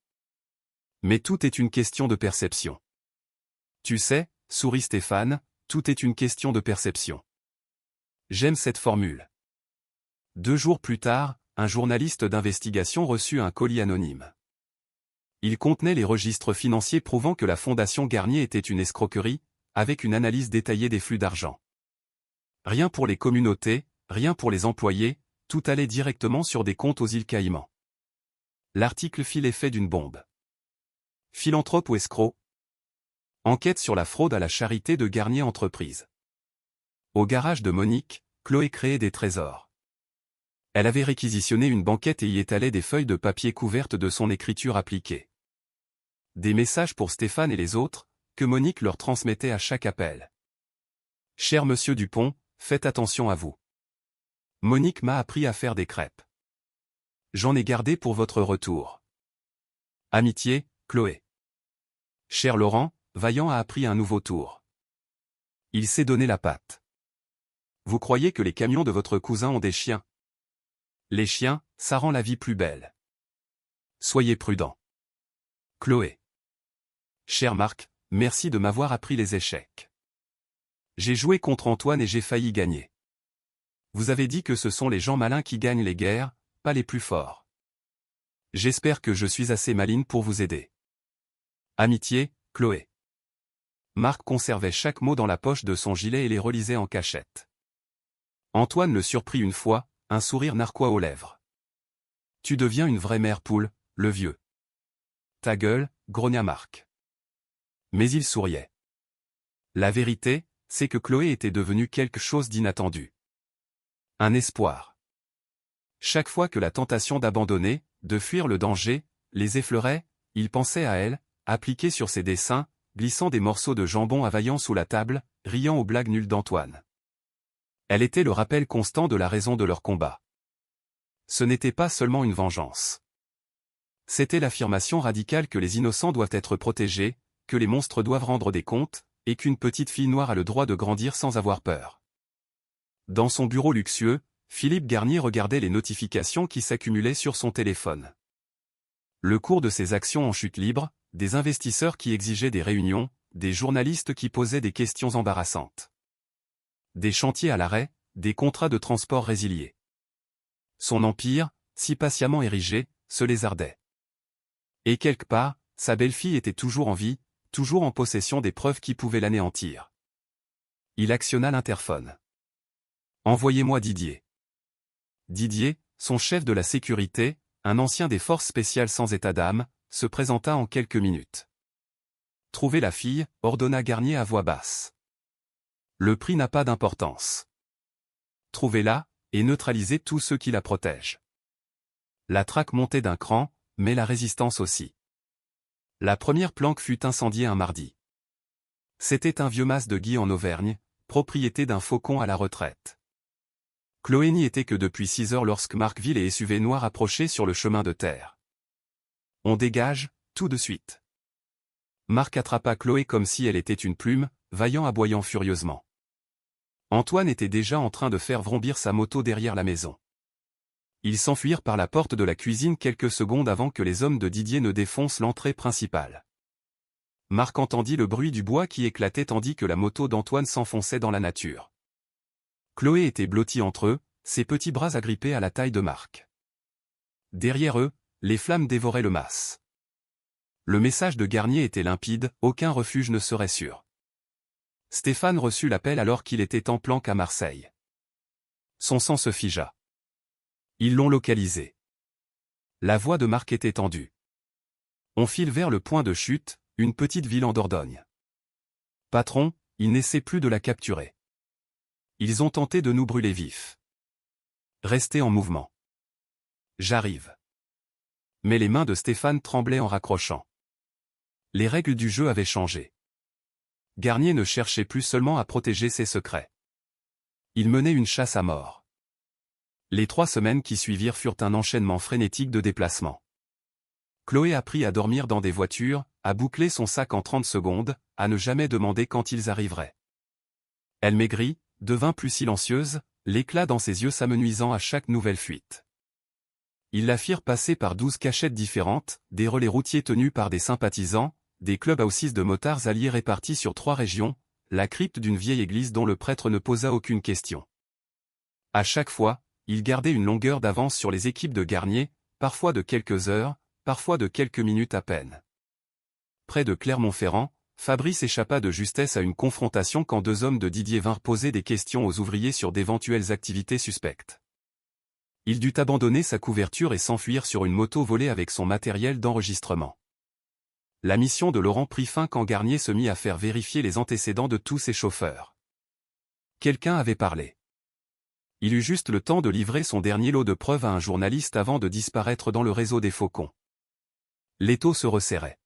Mais tout est une question de perception. Tu sais, sourit Stéphane, tout est une question de perception. J'aime cette formule. 2 jours plus tard, un journaliste d'investigation reçut un colis anonyme. Il contenait les registres financiers prouvant que la Fondation Garnier était une escroquerie, avec une analyse détaillée des flux d'argent. Rien pour les communautés, rien pour les employés, tout allait directement sur des comptes aux îles Caïmans. L'article fit l'effet d'une bombe. Philanthrope ou escroc? Enquête sur la fraude à la charité de Garnier Entreprises. Au garage de Monique, Chloé créait des trésors. Elle avait réquisitionné une banquette et y étalait des feuilles de papier couvertes de son écriture appliquée. Des messages pour Stéphane et les autres, que Monique leur transmettait à chaque appel. « Cher monsieur Dupont, faites attention à vous. Monique m'a appris à faire des crêpes. J'en ai gardé pour votre retour. Amitié, Chloé. Cher Laurent, Vaillant a appris un nouveau tour. Il s'est donné la patte. Vous croyez que les camions de votre cousin ont des chiens? Les chiens, ça rend la vie plus belle. Soyez prudent. Chloé. Cher Marc, merci de m'avoir appris les échecs. J'ai joué contre Antoine et j'ai failli gagner. Vous avez dit que ce sont les gens malins qui gagnent les guerres, pas les plus forts. J'espère que je suis assez maligne pour vous aider. Amitié, Chloé. Marc conservait chaque mot dans la poche de son gilet et les relisait en cachette. Antoine le surprit une fois, un sourire narquois aux lèvres. Tu deviens une vraie mère poule, le vieux. Ta gueule, grogna Marc. Mais il souriait. La vérité, c'est que Chloé était devenue quelque chose d'inattendu. Un espoir. Chaque fois que la tentation d'abandonner, de fuir le danger, les effleurait, il pensait à elle, appliquée sur ses dessins, glissant des morceaux de jambon à Vaillant sous la table, riant aux blagues nulles d'Antoine. Elle était le rappel constant de la raison de leur combat. Ce n'était pas seulement une vengeance. C'était l'affirmation radicale que les innocents doivent être protégés, que les monstres doivent rendre des comptes, et qu'une petite fille noire a le droit de grandir sans avoir peur. Dans son bureau luxueux, Philippe Garnier regardait les notifications qui s'accumulaient sur son téléphone. Le cours de ses actions en chute libre, des investisseurs qui exigeaient des réunions, des journalistes qui posaient des questions embarrassantes. Des chantiers à l'arrêt, des contrats de transport résiliés. Son empire, si patiemment érigé, se lézardait. Et quelque part, sa belle-fille était toujours en vie, toujours en possession des preuves qui pouvaient l'anéantir. Il actionna l'interphone. « Envoyez-moi Didier. » Didier, son chef de la sécurité, un ancien des forces spéciales sans état d'âme, se présenta en quelques minutes. « Trouvez la fille, » ordonna Garnier à voix basse. « Le prix n'a pas d'importance. Trouvez-la, et neutralisez tous ceux qui la protègent. » La traque montait d'un cran, mais la résistance aussi. La première planque fut incendiée un mardi. C'était un vieux mas de Guy en Auvergne, propriété d'un faucon à la retraite. Chloé n'y était que depuis 6 heures lorsque Marqueville et SUV noir approchaient sur le chemin de terre. On dégage, tout de suite. Marc attrapa Chloé comme si elle était une plume, Vaillant aboyant furieusement. Antoine était déjà en train de faire vrombir sa moto derrière la maison. Ils s'enfuirent par la porte de la cuisine quelques secondes avant que les hommes de Didier ne défoncent l'entrée principale. Marc entendit le bruit du bois qui éclatait tandis que la moto d'Antoine s'enfonçait dans la nature. Chloé était blottie entre eux, ses petits bras agrippés à la taille de Marc. Derrière eux, les flammes dévoraient le mas. Le message de Garnier était limpide, aucun refuge ne serait sûr. Stéphane reçut l'appel alors qu'il était en planque à Marseille. Son sang se figea. Ils l'ont localisé. La voix de Marc était tendue. On file vers le point de chute, une petite ville en Dordogne. Patron, il n'essaie plus de la capturer. Ils ont tenté de nous brûler vifs. Restez en mouvement. J'arrive. Mais les mains de Stéphane tremblaient en raccrochant. Les règles du jeu avaient changé. Garnier ne cherchait plus seulement à protéger ses secrets. Il menait une chasse à mort. Les 3 semaines qui suivirent furent un enchaînement frénétique de déplacements. Chloé apprit à dormir dans des voitures, à boucler son sac en 30 secondes, à ne jamais demander quand ils arriveraient. Elle maigrit, devint plus silencieuse, l'éclat dans ses yeux s'amenuisant à chaque nouvelle fuite. Ils la firent passer par 12 cachettes différentes, des relais routiers tenus par des sympathisants, des clubhouses de motards alliés répartis sur 3 régions, la crypte d'une vieille église dont le prêtre ne posa aucune question. À chaque fois, il gardait une longueur d'avance sur les équipes de Garnier, parfois de quelques heures, parfois de quelques minutes à peine. Près de Clermont-Ferrand, Fabrice échappa de justesse à une confrontation quand 2 hommes de Didier vinrent poser des questions aux ouvriers sur d'éventuelles activités suspectes. Il dut abandonner sa couverture et s'enfuir sur une moto volée avec son matériel d'enregistrement. La mission de Laurent prit fin quand Garnier se mit à faire vérifier les antécédents de tous ses chauffeurs. Quelqu'un avait parlé. Il eut juste le temps de livrer son dernier lot de preuves à un journaliste avant de disparaître dans le réseau des faucons. L'étau se resserrait.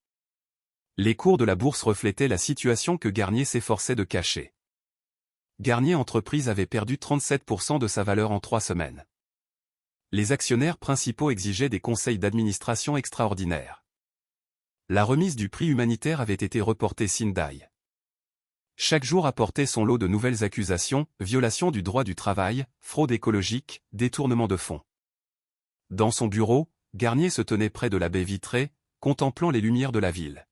Les cours de la bourse reflétaient la situation que Garnier s'efforçait de cacher. Garnier Entreprises avait perdu 37% de sa valeur en 3 semaines. Les actionnaires principaux exigeaient des conseils d'administration extraordinaires. La remise du prix humanitaire avait été reportée sine die. Chaque jour apportait son lot de nouvelles accusations, violation du droit du travail, fraude écologique, détournement de fonds. Dans son bureau, Garnier se tenait près de la baie vitrée, contemplant les lumières de la ville.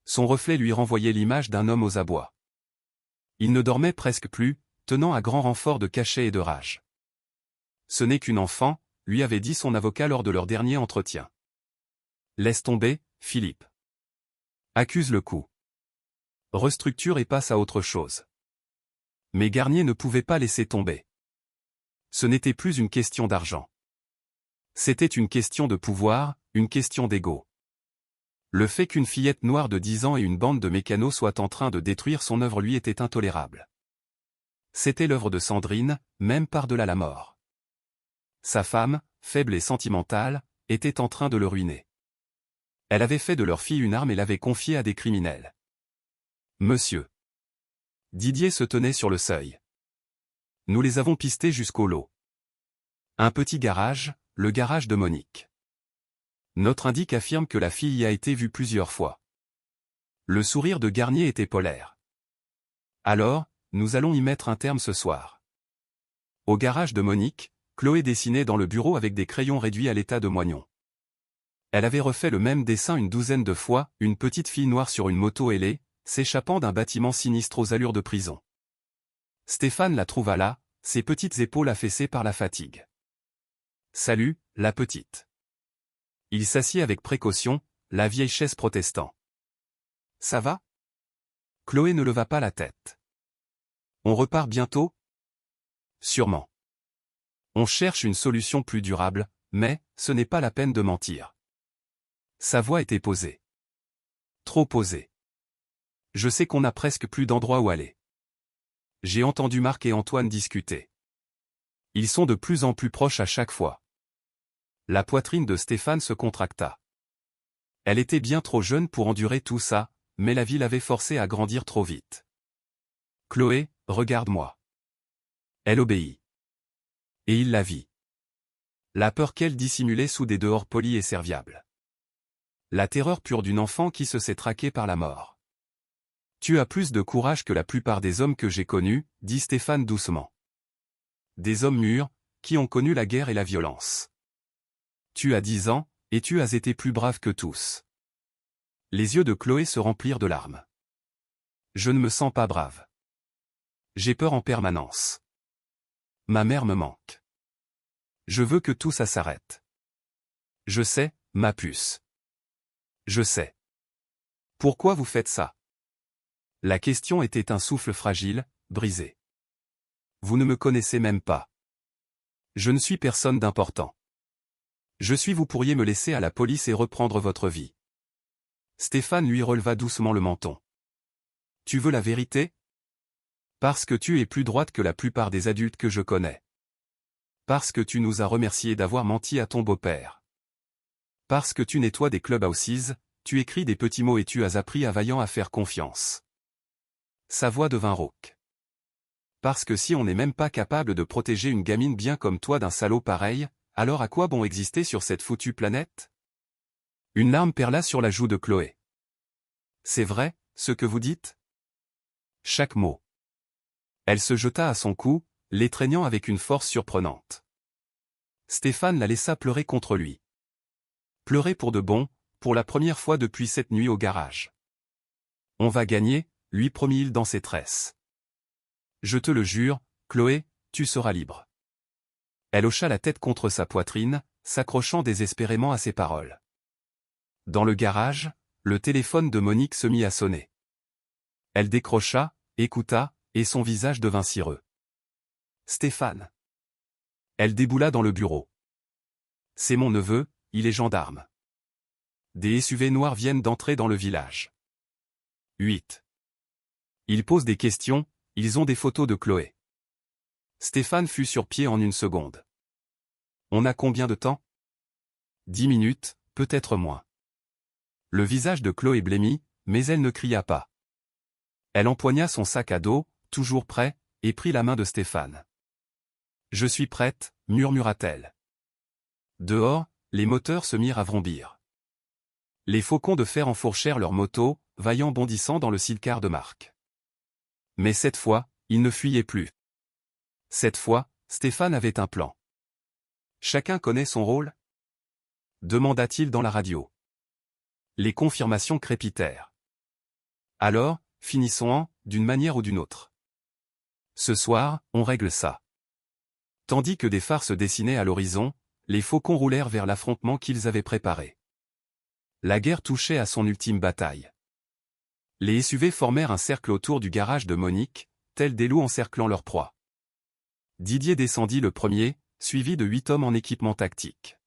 Son reflet lui renvoyait l'image d'un homme aux abois. Il ne dormait presque plus, tenant à grand renfort de cachet et de rage. Ce n'est qu'une enfant, lui avait dit son avocat lors de leur dernier entretien. Laisse tomber, Philippe. Accuse le coup. Restructure et passe à autre chose. Mais Garnier ne pouvait pas laisser tomber. Ce n'était plus une question d'argent. C'était une question de pouvoir, une question d'ego. Le fait qu'une fillette noire de 10 ans et une bande de mécanos soient en train de détruire son œuvre lui était intolérable. C'était l'œuvre de Sandrine, même par-delà la mort. Sa femme, faible et sentimentale, était en train de le ruiner. Elle avait fait de leur fille une arme et l'avait confiée à des criminels. Monsieur. Didier se tenait sur le seuil. Nous les avons pistés jusqu'au lot. Un petit garage, le garage de Monique. Notre indice affirme que la fille y a été vue plusieurs fois. Le sourire de Garnier était polaire. Alors, nous allons y mettre un terme ce soir. Au garage de Monique, Chloé dessinait dans le bureau avec des crayons réduits à l'état de moignon. Elle avait refait le même dessin une douzaine de fois, une petite fille noire sur une moto ailée, s'échappant d'un bâtiment sinistre aux allures de prison. Stéphane la trouva là, ses petites épaules affaissées par la fatigue. « Salut, la petite. » Il s'assit avec précaution, la vieille chaise protestant. « Ça va ?» Chloé ne leva pas la tête. « On repart bientôt ?»« Sûrement. On cherche une solution plus durable, mais ce n'est pas la peine de mentir. » Sa voix était posée. Trop posée. Je sais qu'on n'a presque plus d'endroit où aller. J'ai entendu Marc et Antoine discuter. Ils sont de plus en plus proches à chaque fois. La poitrine de Stéphane se contracta. Elle était bien trop jeune pour endurer tout ça, mais la vie l'avait forcée à grandir trop vite. Chloé, regarde-moi. Elle obéit. Et il la vit. La peur qu'elle dissimulait sous des dehors polis et serviables. La terreur pure d'une enfant qui se sait traquée par la mort. Tu as plus de courage que la plupart des hommes que j'ai connus, dit Stéphane doucement. Des hommes mûrs, qui ont connu la guerre et la violence. Tu as 10 ans, et tu as été plus brave que tous. Les yeux de Chloé se remplirent de larmes. Je ne me sens pas brave. J'ai peur en permanence. Ma mère me manque. Je veux que tout ça s'arrête. Je sais, ma puce. Je sais. Pourquoi vous faites ça? La question était un souffle fragile, brisé. Vous ne me connaissez même pas. Je ne suis personne d'important. Vous pourriez me laisser à la police et reprendre votre vie. Stéphane lui releva doucement le menton. Tu veux la vérité? Parce que tu es plus droite que la plupart des adultes que je connais. Parce que tu nous as remerciés d'avoir menti à ton beau-père. Parce que tu nettoies des clubhouses, tu écris des petits mots et tu as appris à Vaillant à faire confiance. Sa voix devint rauque. Parce que si on n'est même pas capable de protéger une gamine bien comme toi d'un salaud pareil, alors à quoi bon exister sur cette foutue planète? Une larme perla sur la joue de Chloé. C'est vrai, ce que vous dites? Chaque mot. Elle se jeta à son cou, l'étreignant avec une force surprenante. Stéphane la laissa pleurer contre lui. Pleurer pour de bon, pour la première fois depuis cette nuit au garage. On va gagner, lui promit-il dans ses tresses. Je te le jure, Chloé, tu seras libre. Elle hocha la tête contre sa poitrine, s'accrochant désespérément à ses paroles. Dans le garage, le téléphone de Monique se mit à sonner. Elle décrocha, écouta, et son visage devint cireux. Stéphane. Elle déboula dans le bureau. C'est mon neveu, il est gendarme. Des SUV noirs viennent d'entrer dans le village. 8. Ils posent des questions, ils ont des photos de Chloé. Stéphane fut sur pied en une seconde. On a combien de temps? 10 minutes, peut-être moins. Le visage de Chloé blêmit, mais elle ne cria pas. Elle empoigna son sac à dos, toujours prêt, et prit la main de Stéphane. Je suis prête, murmura-t-elle. Dehors, les moteurs se mirent à vrombir. Les faucons de fer enfourchèrent leurs motos, vaillant bondissant dans le sidecar de Marc. Mais cette fois, ils ne fuyaient plus. Cette fois, Stéphane avait un plan. Chacun connaît son rôle? Demanda-t-il dans la radio. Les confirmations crépitèrent. Alors, finissons-en, d'une manière ou d'une autre. Ce soir, on règle ça. Tandis que des phares se dessinaient à l'horizon, les faucons roulèrent vers l'affrontement qu'ils avaient préparé. La guerre touchait à son ultime bataille. Les SUV formèrent un cercle autour du garage de Monique, tels des loups encerclant leur proie. Didier descendit le premier, suivi de 8 hommes en équipement tactique.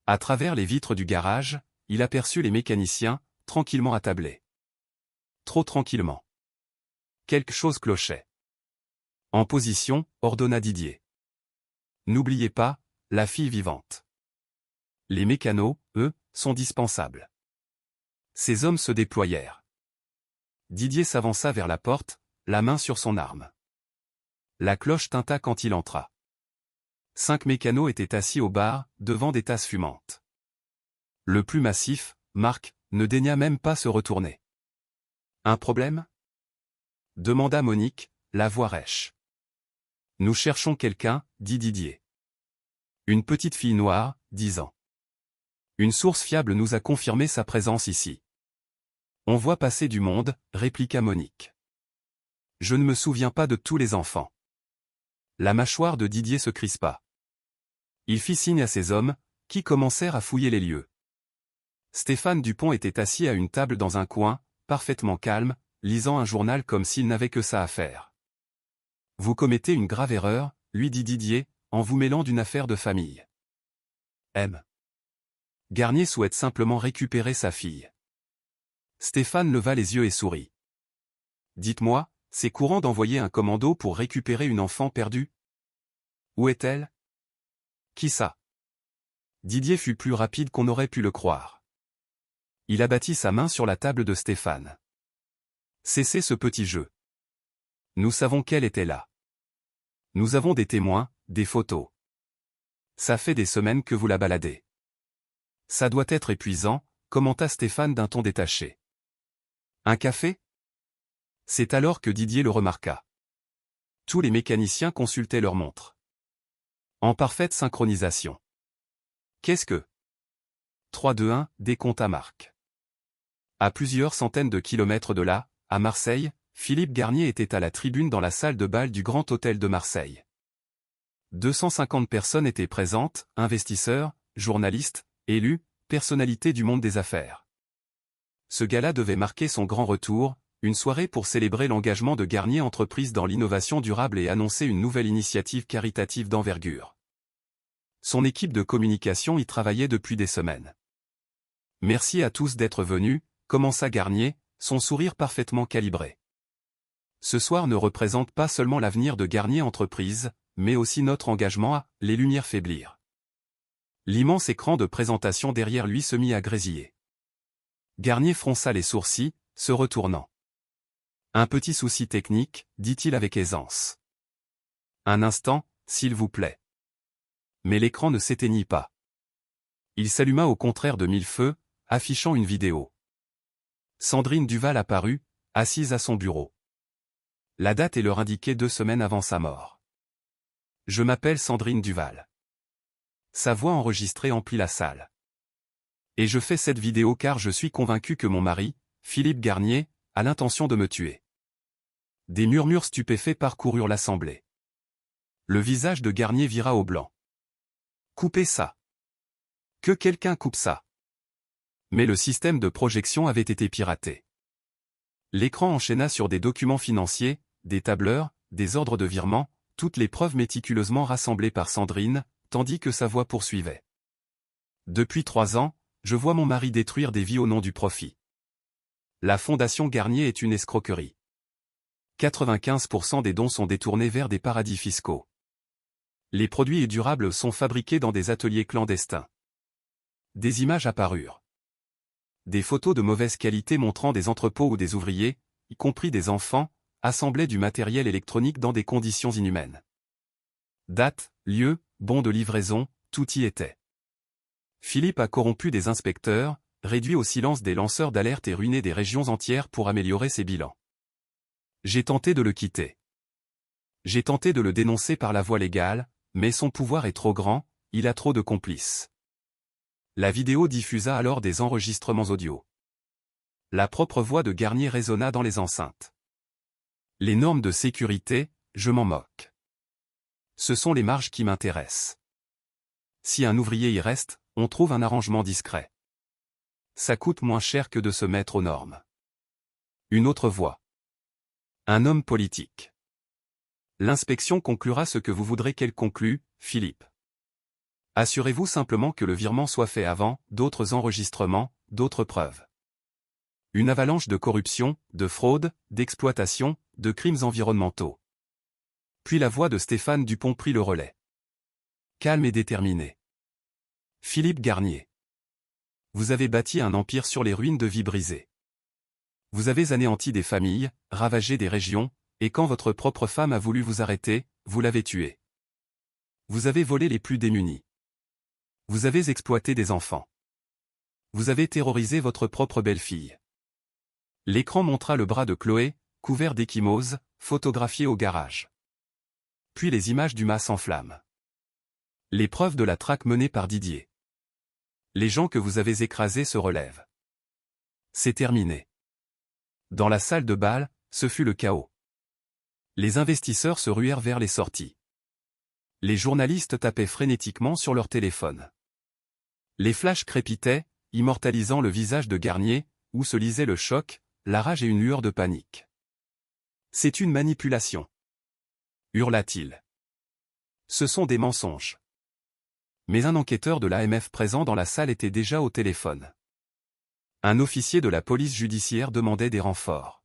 À travers les vitres du garage, il aperçut les mécaniciens, tranquillement attablés. Trop tranquillement. Quelque chose clochait. En position, ordonna Didier. N'oubliez pas, la fille vivante. Les mécanos, eux, sont dispensables. Ces hommes se déployèrent. Didier s'avança vers la porte, la main sur son arme. La cloche tinta quand il entra. 5 mécanos étaient assis au bar, devant des tasses fumantes. Le plus massif, Marc, ne daigna même pas se retourner. Un problème? Demanda Monique, la voix rêche. Nous cherchons quelqu'un, dit Didier. Une petite fille noire, 10 ans. Une source fiable nous a confirmé sa présence ici. On voit passer du monde, répliqua Monique. Je ne me souviens pas de tous les enfants. La mâchoire de Didier se crispa. Il fit signe à ses hommes, qui commencèrent à fouiller les lieux. Stéphane Dupont était assis à une table dans un coin, parfaitement calme, lisant un journal comme s'il n'avait que ça à faire. Vous commettez une grave erreur, lui dit Didier, en vous mêlant d'une affaire de famille. M. Garnier souhaite simplement récupérer sa fille. Stéphane leva les yeux et sourit. Dites-moi, c'est courant d'envoyer un commando pour récupérer une enfant perdue? Où est-elle? Qui ça? Didier fut plus rapide qu'on aurait pu le croire. Il abattit sa main sur la table de Stéphane. Cessez ce petit jeu. Nous savons qu'elle était là. Nous avons des témoins, des photos. Ça fait des semaines que vous la baladez. Ça doit être épuisant, commenta Stéphane d'un ton détaché. Un café? C'est alors que Didier le remarqua. Tous les mécaniciens consultaient leurs montres. En parfaite synchronisation. Qu'est-ce que? 3-2-1, décompta Marc. À plusieurs centaines de kilomètres de là, à Marseille, Philippe Garnier était à la tribune dans la salle de bal du Grand Hôtel de Marseille. 250 personnes étaient présentes, investisseurs, journalistes, élus, personnalités du monde des affaires. Ce gala devait marquer son grand retour, une soirée pour célébrer l'engagement de Garnier Entreprises dans l'innovation durable et annoncer une nouvelle initiative caritative d'envergure. Son équipe de communication y travaillait depuis des semaines. Merci à tous d'être venus, commença Garnier, son sourire parfaitement calibré. Ce soir ne représente pas seulement l'avenir de Garnier Entreprises, mais aussi notre engagement à « les lumières faiblir ». L'immense écran de présentation derrière lui se mit à grésiller. Garnier fronça les sourcils, se retournant. Un petit souci technique, dit-il avec aisance. Un instant, s'il vous plaît. Mais l'écran ne s'éteignit pas. Il s'alluma au contraire de mille feux, affichant une vidéo. Sandrine Duval apparut, assise à son bureau. La date et l'heure indiquaient 2 semaines avant sa mort. Je m'appelle Sandrine Duval. Sa voix enregistrée emplit la salle. Et je fais cette vidéo car je suis convaincu que mon mari, Philippe Garnier, a l'intention de me tuer. Des murmures stupéfaits parcoururent l'assemblée. Le visage de Garnier vira au blanc. Coupez ça. Que quelqu'un coupe ça. Mais le système de projection avait été piraté. L'écran enchaîna sur des documents financiers, des tableurs, des ordres de virement, toutes les preuves méticuleusement rassemblées par Sandrine, tandis que sa voix poursuivait. Depuis 3 ans, je vois mon mari détruire des vies au nom du profit. La Fondation Garnier est une escroquerie. 95% des dons sont détournés vers des paradis fiscaux. Les produits durables sont fabriqués dans des ateliers clandestins. Des images apparurent. Des photos de mauvaise qualité montrant des entrepôts où des ouvriers, y compris des enfants, assemblaient du matériel électronique dans des conditions inhumaines. Date, lieu, bon de livraison, tout y était. Philippe a corrompu des inspecteurs, réduit au silence des lanceurs d'alerte et ruiné des régions entières pour améliorer ses bilans. J'ai tenté de le quitter. J'ai tenté de le dénoncer par la voie légale, mais son pouvoir est trop grand, il a trop de complices. La vidéo diffusa alors des enregistrements audio. La propre voix de Garnier résonna dans les enceintes. Les normes de sécurité, je m'en moque. Ce sont les marges qui m'intéressent. Si un ouvrier y reste, on trouve un arrangement discret. Ça coûte moins cher que de se mettre aux normes. Une autre voix. Un homme politique. L'inspection conclura ce que vous voudrez qu'elle conclue, Philippe. Assurez-vous simplement que le virement soit fait avant, d'autres enregistrements, d'autres preuves. Une avalanche de corruption, de fraude, d'exploitation, de crimes environnementaux. Puis la voix de Stéphane Dupont prit le relais. Calme et déterminé. Philippe Garnier. Vous avez bâti un empire sur les ruines de vies brisées. Vous avez anéanti des familles, ravagé des régions, et quand votre propre femme a voulu vous arrêter, vous l'avez tuée. Vous avez volé les plus démunis. Vous avez exploité des enfants. Vous avez terrorisé votre propre belle-fille. L'écran montra le bras de Chloé, couvert d'échymoses, photographié au garage. Puis les images du mât s'enflamment. Les preuves de la traque menée par Didier. Les gens que vous avez écrasés se relèvent. C'est terminé. Dans la salle de bal, ce fut le chaos. Les investisseurs se ruèrent vers les sorties. Les journalistes tapaient frénétiquement sur leur téléphone. Les flashs crépitaient, immortalisant le visage de Garnier, où se lisait le choc, la rage et une lueur de panique. C'est une manipulation. Hurla-t-il. Ce sont des mensonges. Mais un enquêteur de l'AMF présent dans la salle était déjà au téléphone. Un officier de la police judiciaire demandait des renforts.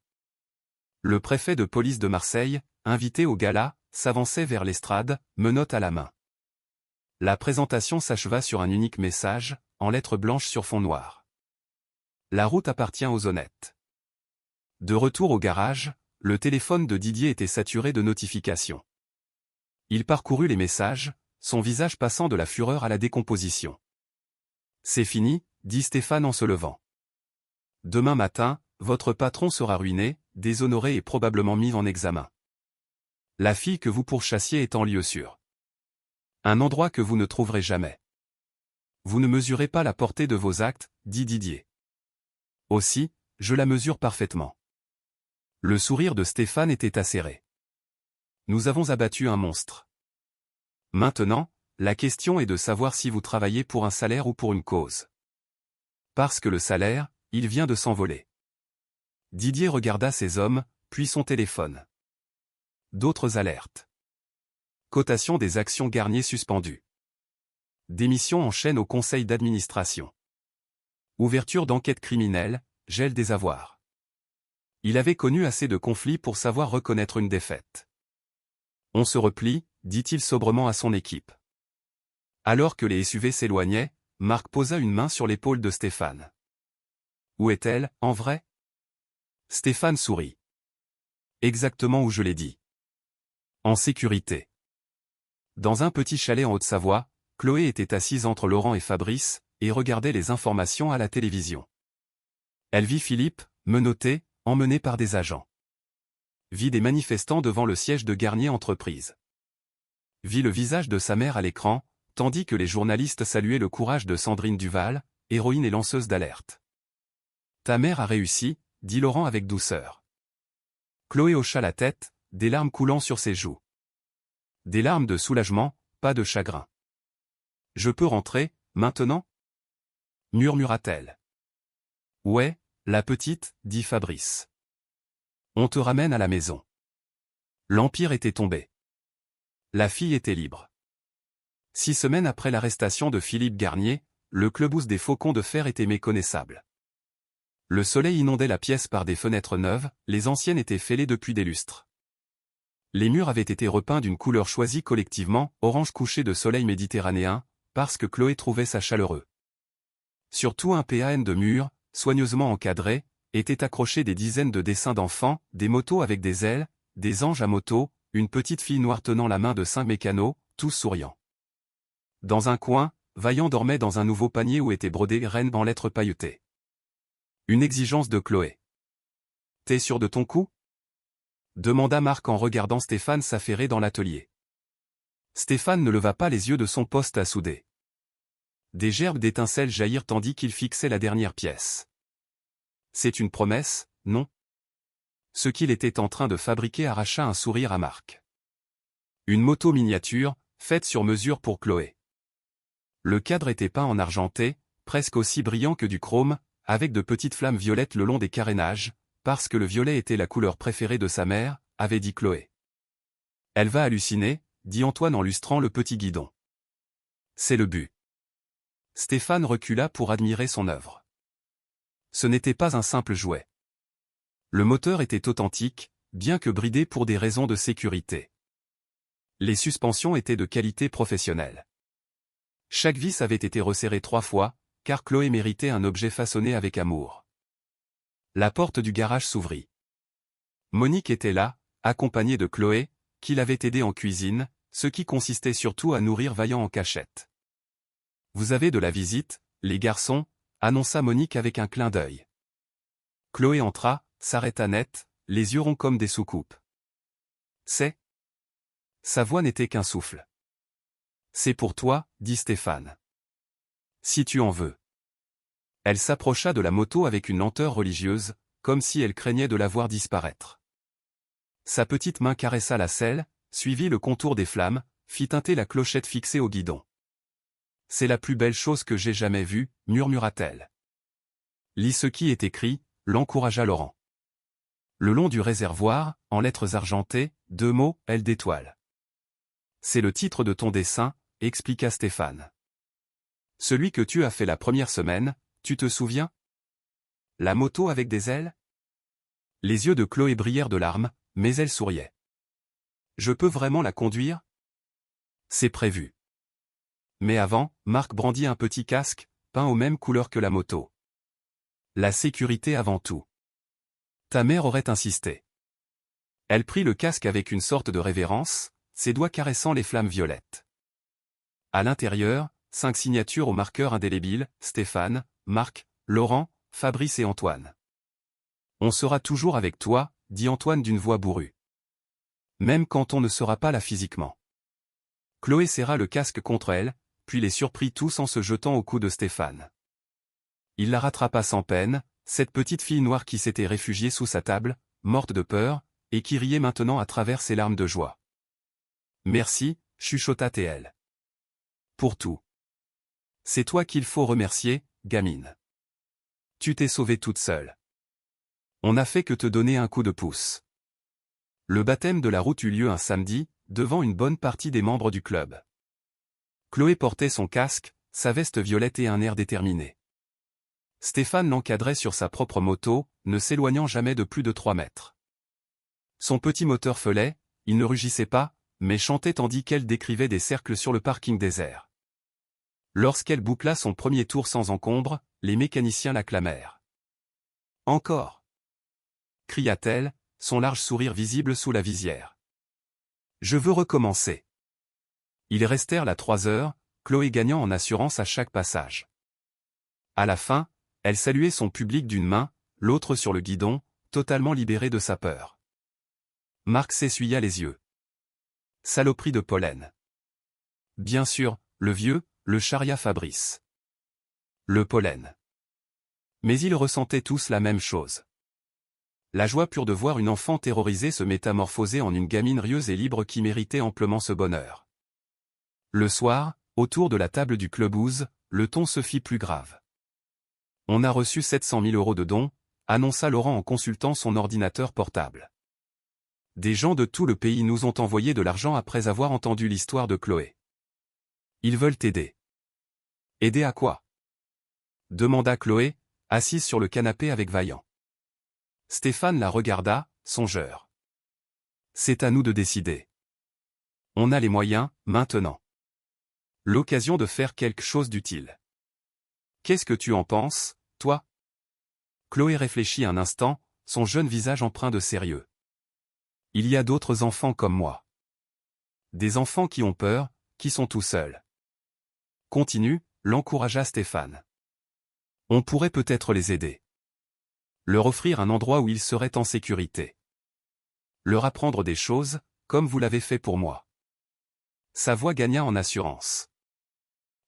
Le préfet de police de Marseille, invité au gala, s'avançait vers l'estrade, menottes à la main. La présentation s'acheva sur un unique message, en lettres blanches sur fond noir. La route appartient aux honnêtes. De retour au garage, le téléphone de Didier était saturé de notifications. Il parcourut les messages, son visage passant de la fureur à la décomposition. C'est fini, dit Stéphane en se levant. Demain matin, votre patron sera ruiné, déshonoré et probablement mis en examen. La fille que vous pourchassiez est en lieu sûr. Un endroit que vous ne trouverez jamais. Vous ne mesurez pas la portée de vos actes, dit Didier. Aussi, je la mesure parfaitement. Le sourire de Stéphane était acéré. Nous avons abattu un monstre. Maintenant, la question est de savoir si vous travaillez pour un salaire ou pour une cause. Parce que le salaire, il vient de s'envoler. Didier regarda ses hommes, puis son téléphone. D'autres alertes. Cotation des actions Garnier suspendues. Démission en chaîne au conseil d'administration. Ouverture d'enquête criminelle, gel des avoirs. Il avait connu assez de conflits pour savoir reconnaître une défaite. On se replie, dit-il sobrement à son équipe. Alors que les SUV s'éloignaient, Marc posa une main sur l'épaule de Stéphane. Où est-elle, en vrai ? Stéphane sourit. Exactement où je l'ai dit. En sécurité. Dans un petit chalet en Haute-Savoie, Chloé était assise entre Laurent et Fabrice, et regardait les informations à la télévision. Elle vit Philippe, menotté, emmené par des agents. Vit des manifestants devant le siège de Garnier Entreprises. Vit le visage de sa mère à l'écran, tandis que les journalistes saluaient le courage de Sandrine Duval, héroïne et lanceuse d'alerte. Ta mère a réussi, dit Laurent avec douceur. Chloé hocha la tête, des larmes coulant sur ses joues. Des larmes de soulagement, pas de chagrin. Je peux rentrer, maintenant ? Murmura-t-elle. Ouais, la petite, dit Fabrice. On te ramène à la maison. L'Empire était tombé. La fille était libre. 6 semaines après l'arrestation de Philippe Garnier, le clubhouse des Faucons de Fer était méconnaissable. Le soleil inondait la pièce par des fenêtres neuves, les anciennes étaient fêlées depuis des lustres. Les murs avaient été repeints d'une couleur choisie collectivement, orange couché de soleil méditerranéen, parce que Chloé trouvait ça chaleureux. Surtout un PAN de murs, soigneusement encadré, étaient accrochés des dizaines de dessins d'enfants, des motos avec des ailes, des anges à moto, une petite fille noire tenant la main de 5 mécanos, tous souriants. Dans un coin, Vaillant dormait dans un nouveau panier où étaient brodées reines en lettres pailletées. Une exigence de Chloé. T'es sûr de ton coup ? Demanda Marc en regardant Stéphane s'affairer dans l'atelier. Stéphane ne leva pas les yeux de son poste à souder. Des gerbes d'étincelles jaillirent tandis qu'il fixait la dernière pièce. C'est une promesse, non ? Ce qu'il était en train de fabriquer arracha un sourire à Marc. Une moto miniature, faite sur mesure pour Chloé. Le cadre était peint en argenté, presque aussi brillant que du chrome, avec de petites flammes violettes le long des carénages, parce que le violet était la couleur préférée de sa mère, avait dit Chloé. Elle va halluciner, dit Antoine en lustrant le petit guidon. C'est le but. Stéphane recula pour admirer son œuvre. Ce n'était pas un simple jouet. Le moteur était authentique, bien que bridé pour des raisons de sécurité. Les suspensions étaient de qualité professionnelle. Chaque vis avait été resserrée 3 fois, car Chloé méritait un objet façonné avec amour. La porte du garage s'ouvrit. Monique était là, accompagnée de Chloé, qui l'avait aidée en cuisine, ce qui consistait surtout à nourrir Vaillant en cachette. Vous avez de la visite, les garçons, annonça Monique avec un clin d'œil. Chloé entra, s'arrêta net, les yeux ronds comme des soucoupes. C'est ? Sa voix n'était qu'un souffle. C'est pour toi, dit Stéphane. Si tu en veux. Elle s'approcha de la moto avec une lenteur religieuse, comme si elle craignait de la voir disparaître. Sa petite main caressa la selle, suivit le contour des flammes, fit tinter la clochette fixée au guidon. C'est la plus belle chose que j'ai jamais vue, murmura-t-elle. Lis ce qui est écrit, l'encouragea Laurent. Le long du réservoir, en lettres argentées, 2 mots, aile d'étoile. C'est le titre de ton dessin, expliqua Stéphane. Celui que tu as fait la première semaine, tu te souviens ? La moto avec des ailes ? Les yeux de Chloé brillèrent de larmes, mais elle souriait. Je peux vraiment la conduire ? C'est prévu. Mais avant, Marc brandit un petit casque, peint aux mêmes couleurs que la moto. La sécurité avant tout. Ta mère aurait insisté. Elle prit le casque avec une sorte de révérence, ses doigts caressant les flammes violettes. À l'intérieur, 5 signatures au marqueur indélébile, Stéphane, Marc, Laurent, Fabrice et Antoine. On sera toujours avec toi, dit Antoine d'une voix bourrue. Même quand on ne sera pas là physiquement. Chloé serra le casque contre elle, puis les surprit tous en se jetant au cou de Stéphane. Il la rattrapa sans peine, cette petite fille noire qui s'était réfugiée sous sa table, morte de peur, et qui riait maintenant à travers ses larmes de joie. Merci, chuchota TL. Pour tout. C'est toi qu'il faut remercier, gamine. Tu t'es sauvée toute seule. On n'a fait que te donner un coup de pouce. Le baptême de la route eut lieu un samedi, devant une bonne partie des membres du club. Chloé portait son casque, sa veste violette et un air déterminé. Stéphane l'encadrait sur sa propre moto, ne s'éloignant jamais de plus de 3 mètres. Son petit moteur feulait, il ne rugissait pas, mais chantait tandis qu'elle décrivait des cercles sur le parking désert. Lorsqu'elle boucla son premier tour sans encombre, les mécaniciens l'acclamèrent. Encore ! Cria-t-elle, son large sourire visible sous la visière. Je veux recommencer. Ils restèrent là 3 heures, Chloé gagnant en assurance à chaque passage. À la fin, elle saluait son public d'une main, l'autre sur le guidon, totalement libérée de sa peur. Marc s'essuya les yeux. Saloperie de pollen. Bien sûr, le vieux, le charria Fabrice. Le pollen. Mais ils ressentaient tous la même chose. La joie pure de voir une enfant terrorisée se métamorphoser en une gamine rieuse et libre qui méritait amplement ce bonheur. Le soir, autour de la table du clubhouse, le ton se fit plus grave. On a reçu 700 000 € de dons, annonça Laurent en consultant son ordinateur portable. Des gens de tout le pays nous ont envoyé de l'argent après avoir entendu l'histoire de Chloé. Ils veulent t'aider. Aider à quoi? Demanda Chloé, assise sur le canapé avec Vaillant. Stéphane la regarda, songeur. C'est à nous de décider. On a les moyens, maintenant. L'occasion de faire quelque chose d'utile. Qu'est-ce que tu en penses, toi? Chloé réfléchit un instant, son jeune visage empreint de sérieux. Il y a d'autres enfants comme moi. Des enfants qui ont peur, qui sont tout seuls. Continue, l'encouragea Stéphane. On pourrait peut-être les aider. Leur offrir un endroit où ils seraient en sécurité. Leur apprendre des choses, comme vous l'avez fait pour moi. Sa voix gagna en assurance.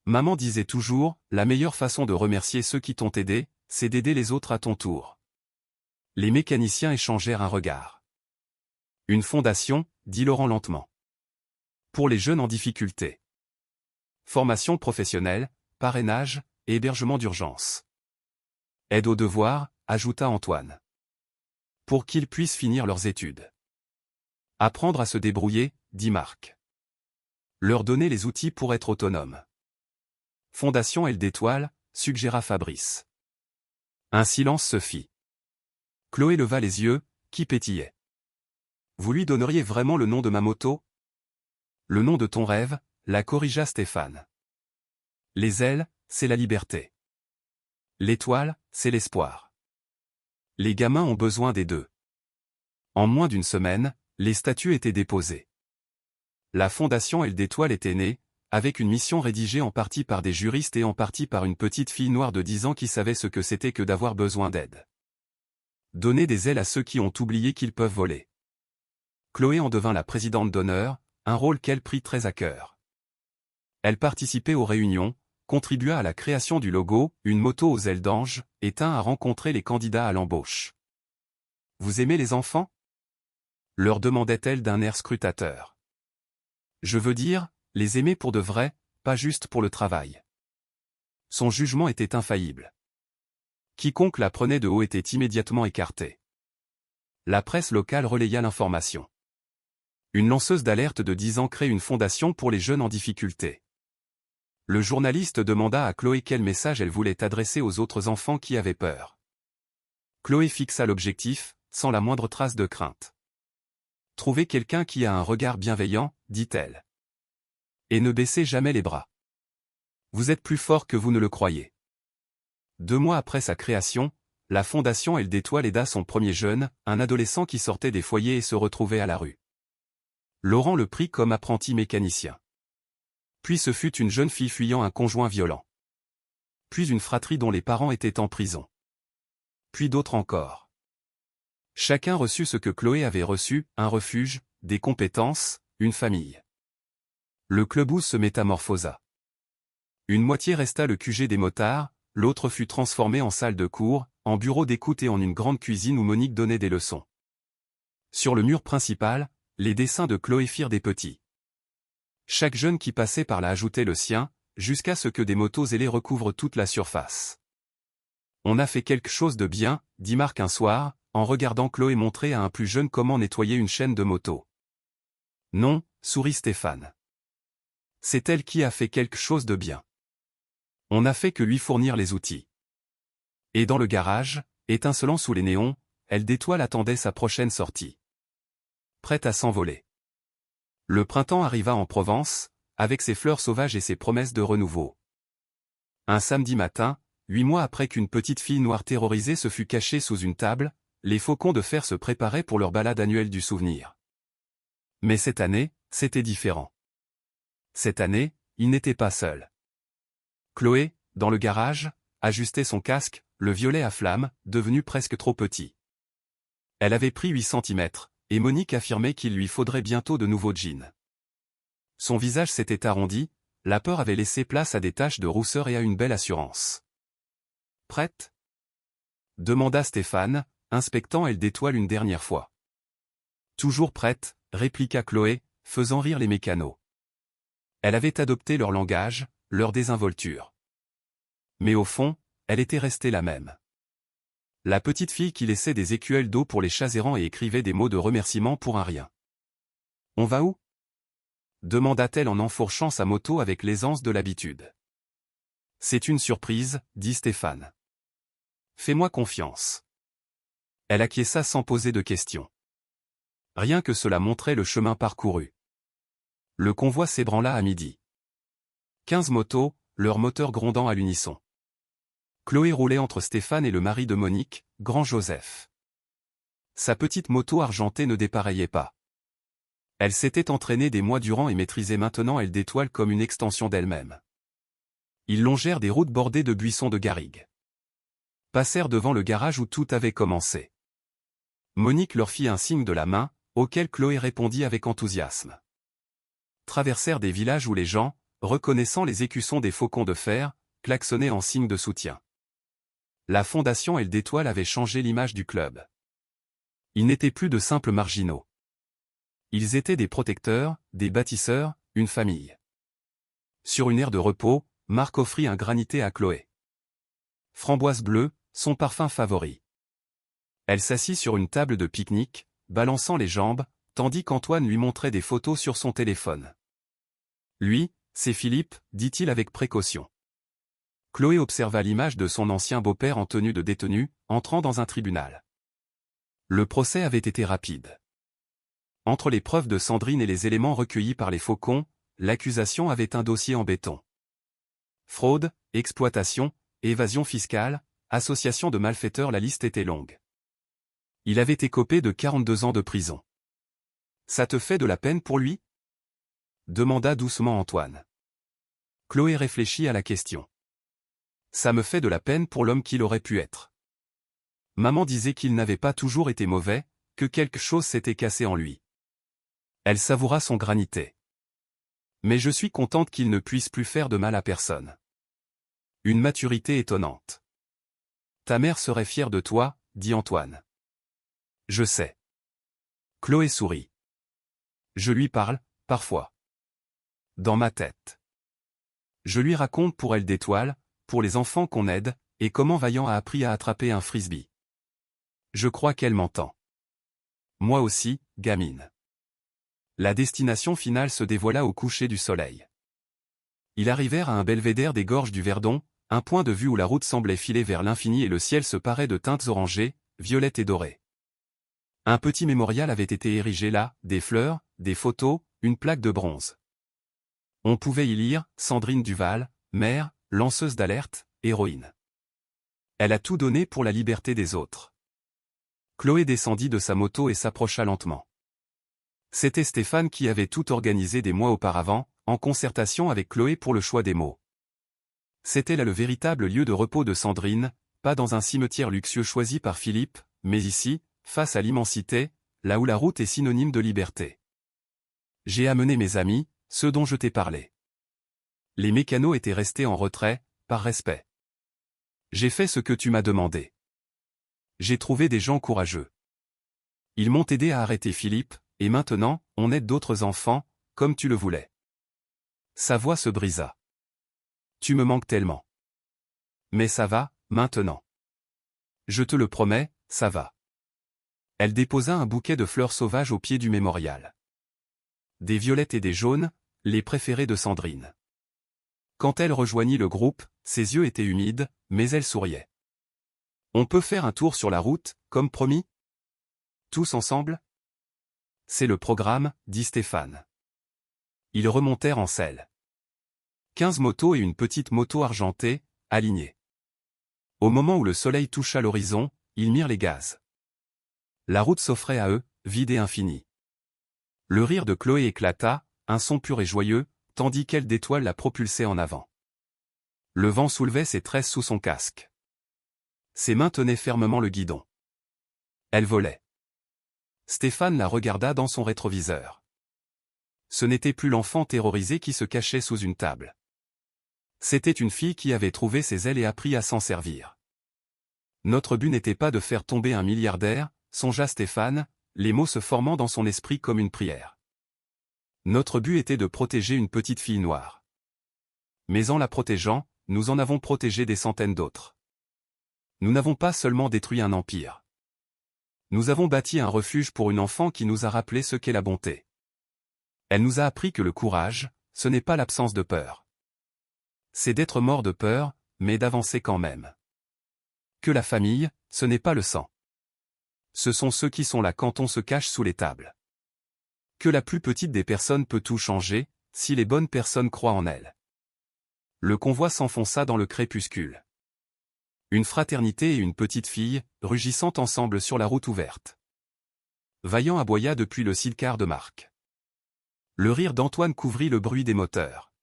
Maman disait toujours, la meilleure façon de remercier ceux qui t'ont aidé, c'est d'aider les autres à ton tour. Les mécaniciens échangèrent un regard. Une fondation, dit Laurent lentement. Pour les jeunes en difficulté. Formation professionnelle, parrainage, et hébergement d'urgence. Aide aux devoirs, ajouta Antoine. Pour qu'ils puissent finir leurs études. Apprendre à se débrouiller, dit Marc. Leur donner les outils pour être autonomes. Fondation Aile d'Étoile, suggéra Fabrice. Un silence se fit. Chloé leva les yeux, qui pétillaient. Vous lui donneriez vraiment le nom de ma moto? Le nom de ton rêve, la corrigea Stéphane. Les ailes, c'est la liberté. L'étoile, c'est l'espoir. Les gamins ont besoin des deux. En moins d'une semaine, les statuts étaient déposés. La fondation Aile d'Étoile était née, avec une mission rédigée en partie par des juristes et en partie par une petite fille noire de 10 ans qui savait ce que c'était que d'avoir besoin d'aide. Donner des ailes à ceux qui ont oublié qu'ils peuvent voler. Chloé en devint la présidente d'honneur, un rôle qu'elle prit très à cœur. Elle participait aux réunions, contribua à la création du logo, une moto aux ailes d'ange, et tint à rencontrer les candidats à l'embauche. « Vous aimez les enfants ?» leur demandait-elle d'un air scrutateur. « Je veux dire, les aimer pour de vrai, pas juste pour le travail. » Son jugement était infaillible. Quiconque la prenait de haut était immédiatement écarté. La presse locale relaya l'information. Une lanceuse d'alerte de 10 ans crée une fondation pour les jeunes en difficulté. Le journaliste demanda à Chloé quel message elle voulait adresser aux autres enfants qui avaient peur. Chloé fixa l'objectif, sans la moindre trace de crainte. « Trouvez quelqu'un qui a un regard bienveillant, dit-elle. Et ne baissez jamais les bras. Vous êtes plus fort que vous ne le croyez. » 2 mois après sa création, la fondation Aile d'Étoile aida son premier jeune, un adolescent qui sortait des foyers et se retrouvait à la rue. Laurent le prit comme apprenti mécanicien. Puis ce fut une jeune fille fuyant un conjoint violent. Puis une fratrie dont les parents étaient en prison. Puis d'autres encore. Chacun reçut ce que Chloé avait reçu, un refuge, des compétences, une famille. Le clubhouse se métamorphosa. Une moitié resta le QG des motards, l'autre fut transformée en salle de cours, en bureau d'écoute et en une grande cuisine où Monique donnait des leçons. Sur le mur principal, les dessins de Chloé firent des petits. Chaque jeune qui passait par là ajoutait le sien, jusqu'à ce que des motos ailées recouvrent toute la surface. « On a fait quelque chose de bien, » dit Marc un soir, en regardant Chloé montrer à un plus jeune comment nettoyer une chaîne de moto. « Non, » sourit Stéphane. « C'est elle qui a fait quelque chose de bien. On n'a fait que lui fournir les outils. » Et dans le garage, étincelant sous les néons, Aile d'Étoile attendait sa prochaine sortie. Prête à s'envoler. Le printemps arriva en Provence, avec ses fleurs sauvages et ses promesses de renouveau. Un samedi matin, 8 mois après qu'une petite fille noire terrorisée se fût cachée sous une table, les faucons de fer se préparaient pour leur balade annuelle du souvenir. Mais cette année, c'était différent. Cette année, il n'était pas seul. Chloé, dans le garage, ajustait son casque, le violet à flamme, devenu presque trop petit. Elle avait pris 8 centimètres, et Monique affirmait qu'il lui faudrait bientôt de nouveaux jeans. Son visage s'était arrondi, la peur avait laissé place à des taches de rousseur et à une belle assurance. « Prête ?» demanda Stéphane, inspectant elle d'étoiles une dernière fois. « Toujours prête », répliqua Chloé, faisant rire les mécanos. Elle avait adopté leur langage, leur désinvolture. Mais au fond, elle était restée la même. La petite fille qui laissait des écuelles d'eau pour les chats errants et écrivait des mots de remerciement pour un rien. « On va où ?» demanda-t-elle en enfourchant sa moto avec l'aisance de l'habitude. « C'est une surprise, dit Stéphane. Fais-moi confiance. » Elle acquiesça sans poser de questions. Rien que cela montrait le chemin parcouru. Le convoi s'ébranla à midi. 15 motos, leurs moteurs grondant à l'unisson. Chloé roulait entre Stéphane et le mari de Monique, Grand Joseph. Sa petite moto argentée ne dépareillait pas. Elle s'était entraînée des mois durant et maîtrisait maintenant elle d'étoiles comme une extension d'elle-même. Ils longèrent des routes bordées de buissons de garrigues. Passèrent devant le garage où tout avait commencé. Monique leur fit un signe de la main, auquel Chloé répondit avec enthousiasme. Traversèrent des villages où les gens, reconnaissant les écussons des faucons de fer, klaxonnaient en signe de soutien. La fondation Elle d'Étoile avait changé l'image du club. Ils n'étaient plus de simples marginaux. Ils étaient des protecteurs, des bâtisseurs, une famille. Sur une aire de repos, Marc offrit un granité à Chloé. Framboise bleue, son parfum favori. Elle s'assit sur une table de pique-nique, balançant les jambes, tandis qu'Antoine lui montrait des photos sur son téléphone. Lui, c'est Philippe, dit-il avec précaution. Chloé observa l'image de son ancien beau-père en tenue de détenu, entrant dans un tribunal. Le procès avait été rapide. Entre les preuves de Sandrine et les éléments recueillis par les faucons, l'accusation avait un dossier en béton. Fraude, exploitation, évasion fiscale, association de malfaiteurs, la liste était longue. Il avait écopé de 42 ans de prison. « Ça te fait de la peine pour lui ?» demanda doucement Antoine. Chloé réfléchit à la question. « Ça me fait de la peine pour l'homme qu'il aurait pu être. Maman disait qu'il n'avait pas toujours été mauvais, que quelque chose s'était cassé en lui. » Elle savoura son granité. « Mais je suis contente qu'il ne puisse plus faire de mal à personne. » Une maturité étonnante. « Ta mère serait fière de toi, dit Antoine. »« Je sais. » Chloé sourit. « Je lui parle, parfois. Dans ma tête. Je lui raconte pour Elle d'Étoile, pour les enfants qu'on aide, et comment Vaillant a appris à attraper un frisbee. Je crois qu'elle m'entend. Moi aussi, gamine. » La destination finale se dévoila au coucher du soleil. Ils arrivèrent à un belvédère des gorges du Verdon, un point de vue où la route semblait filer vers l'infini et le ciel se parait de teintes orangées, violettes et dorées. Un petit mémorial avait été érigé là, des fleurs, des photos, une plaque de bronze. On pouvait y lire « Sandrine Duval, mère, lanceuse d'alerte, héroïne. Elle a tout donné pour la liberté des autres. » Chloé descendit de sa moto et s'approcha lentement. C'était Stéphane qui avait tout organisé des mois auparavant, en concertation avec Chloé pour le choix des mots. C'était là le véritable lieu de repos de Sandrine, pas dans un cimetière luxueux choisi par Philippe, mais ici, face à l'immensité, là où la route est synonyme de liberté. J'ai amené mes amis, ceux dont je t'ai parlé. Les mécanos étaient restés en retrait, par respect. J'ai fait ce que tu m'as demandé. J'ai trouvé des gens courageux. Ils m'ont aidé à arrêter Philippe, et maintenant, on aide d'autres enfants, comme tu le voulais. Sa voix se brisa. Tu me manques tellement. Mais ça va, maintenant. Je te le promets, ça va. Elle déposa un bouquet de fleurs sauvages au pied du mémorial. Des violettes et des jaunes, les préférés de Sandrine. Quand elle rejoignit le groupe, ses yeux étaient humides, mais elle souriait. On peut faire un tour sur la route, comme promis? Tous ensemble? C'est le programme, dit Stéphane. Ils remontèrent en selle. 15 motos et une petite moto argentée, alignées. Au moment où le soleil toucha l'horizon, ils mirent les gaz. La route s'offrait à eux, vide et infinie. Le rire de Chloé éclata, un son pur et joyeux, tandis qu'elle d'étoiles la propulsait en avant. Le vent soulevait ses tresses sous son casque. Ses mains tenaient fermement le guidon. Elle volait. Stéphane la regarda dans son rétroviseur. Ce n'était plus l'enfant terrorisé qui se cachait sous une table. C'était une fille qui avait trouvé ses ailes et appris à s'en servir. Notre but n'était pas de faire tomber un milliardaire, songea Stéphane, les mots se formant dans son esprit comme une prière. Notre but était de protéger une petite fille noire. Mais en la protégeant, nous en avons protégé des centaines d'autres. Nous n'avons pas seulement détruit un empire. Nous avons bâti un refuge pour une enfant qui nous a rappelé ce qu'est la bonté. Elle nous a appris que le courage, ce n'est pas l'absence de peur. C'est d'être mort de peur, mais d'avancer quand même. Que la famille, ce n'est pas le sang. Ce sont ceux qui sont là quand on se cache sous les tables. Que la plus petite des personnes peut tout changer, si les bonnes personnes croient en elle. Le convoi s'enfonça dans le crépuscule. Une fraternité et une petite fille, rugissant ensemble sur la route ouverte. Vaillant aboya depuis le sidecar de Marc. Le rire d'Antoine couvrit le bruit des moteurs.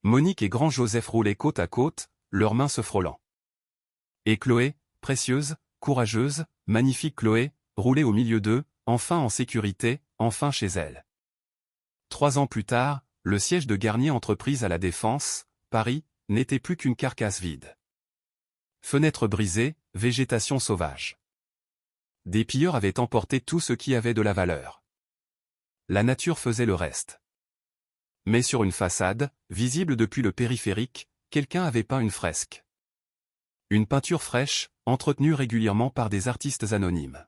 Monique et Grand Joseph roulaient côte à côte, leurs mains se frôlant. Et Chloé, précieuse, courageuse, magnifique Chloé, roulait au milieu d'eux, enfin en sécurité, enfin chez elle. 3 ans plus tard, le siège de Garnier Entreprises à la Défense, Paris, n'était plus qu'une carcasse vide. Fenêtres brisées, végétation sauvage. Des pilleurs avaient emporté tout ce qui avait de la valeur. La nature faisait le reste. Mais sur une façade, visible depuis le périphérique, quelqu'un avait peint une fresque. Une peinture fraîche, entretenue régulièrement par des artistes anonymes.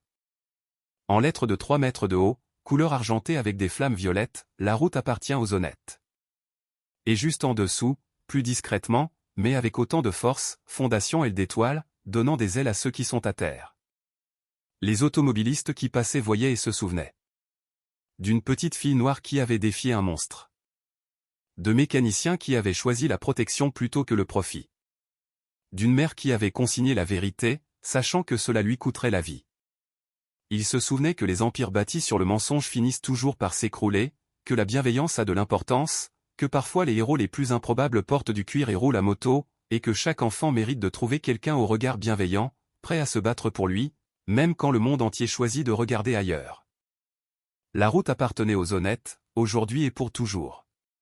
En lettres de 3 mètres de haut, couleur argentée avec des flammes violettes, la route appartient aux honnêtes. Et juste en dessous, plus discrètement, mais avec autant de force, fondation aile d'étoile, donnant des ailes à ceux qui sont à terre. Les automobilistes qui passaient voyaient et se souvenaient. D'une petite fille noire qui avait défié un monstre. De mécaniciens qui avaient choisi la protection plutôt que le profit. D'une mère qui avait consigné la vérité, sachant que cela lui coûterait la vie. Il se souvenait que les empires bâtis sur le mensonge finissent toujours par s'écrouler, que la bienveillance a de l'importance, que parfois les héros les plus improbables portent du cuir et roulent à moto, et que chaque enfant mérite de trouver quelqu'un au regard bienveillant, prêt à se battre pour lui, même quand le monde entier choisit de regarder ailleurs. La route appartenait aux honnêtes, aujourd'hui et pour toujours.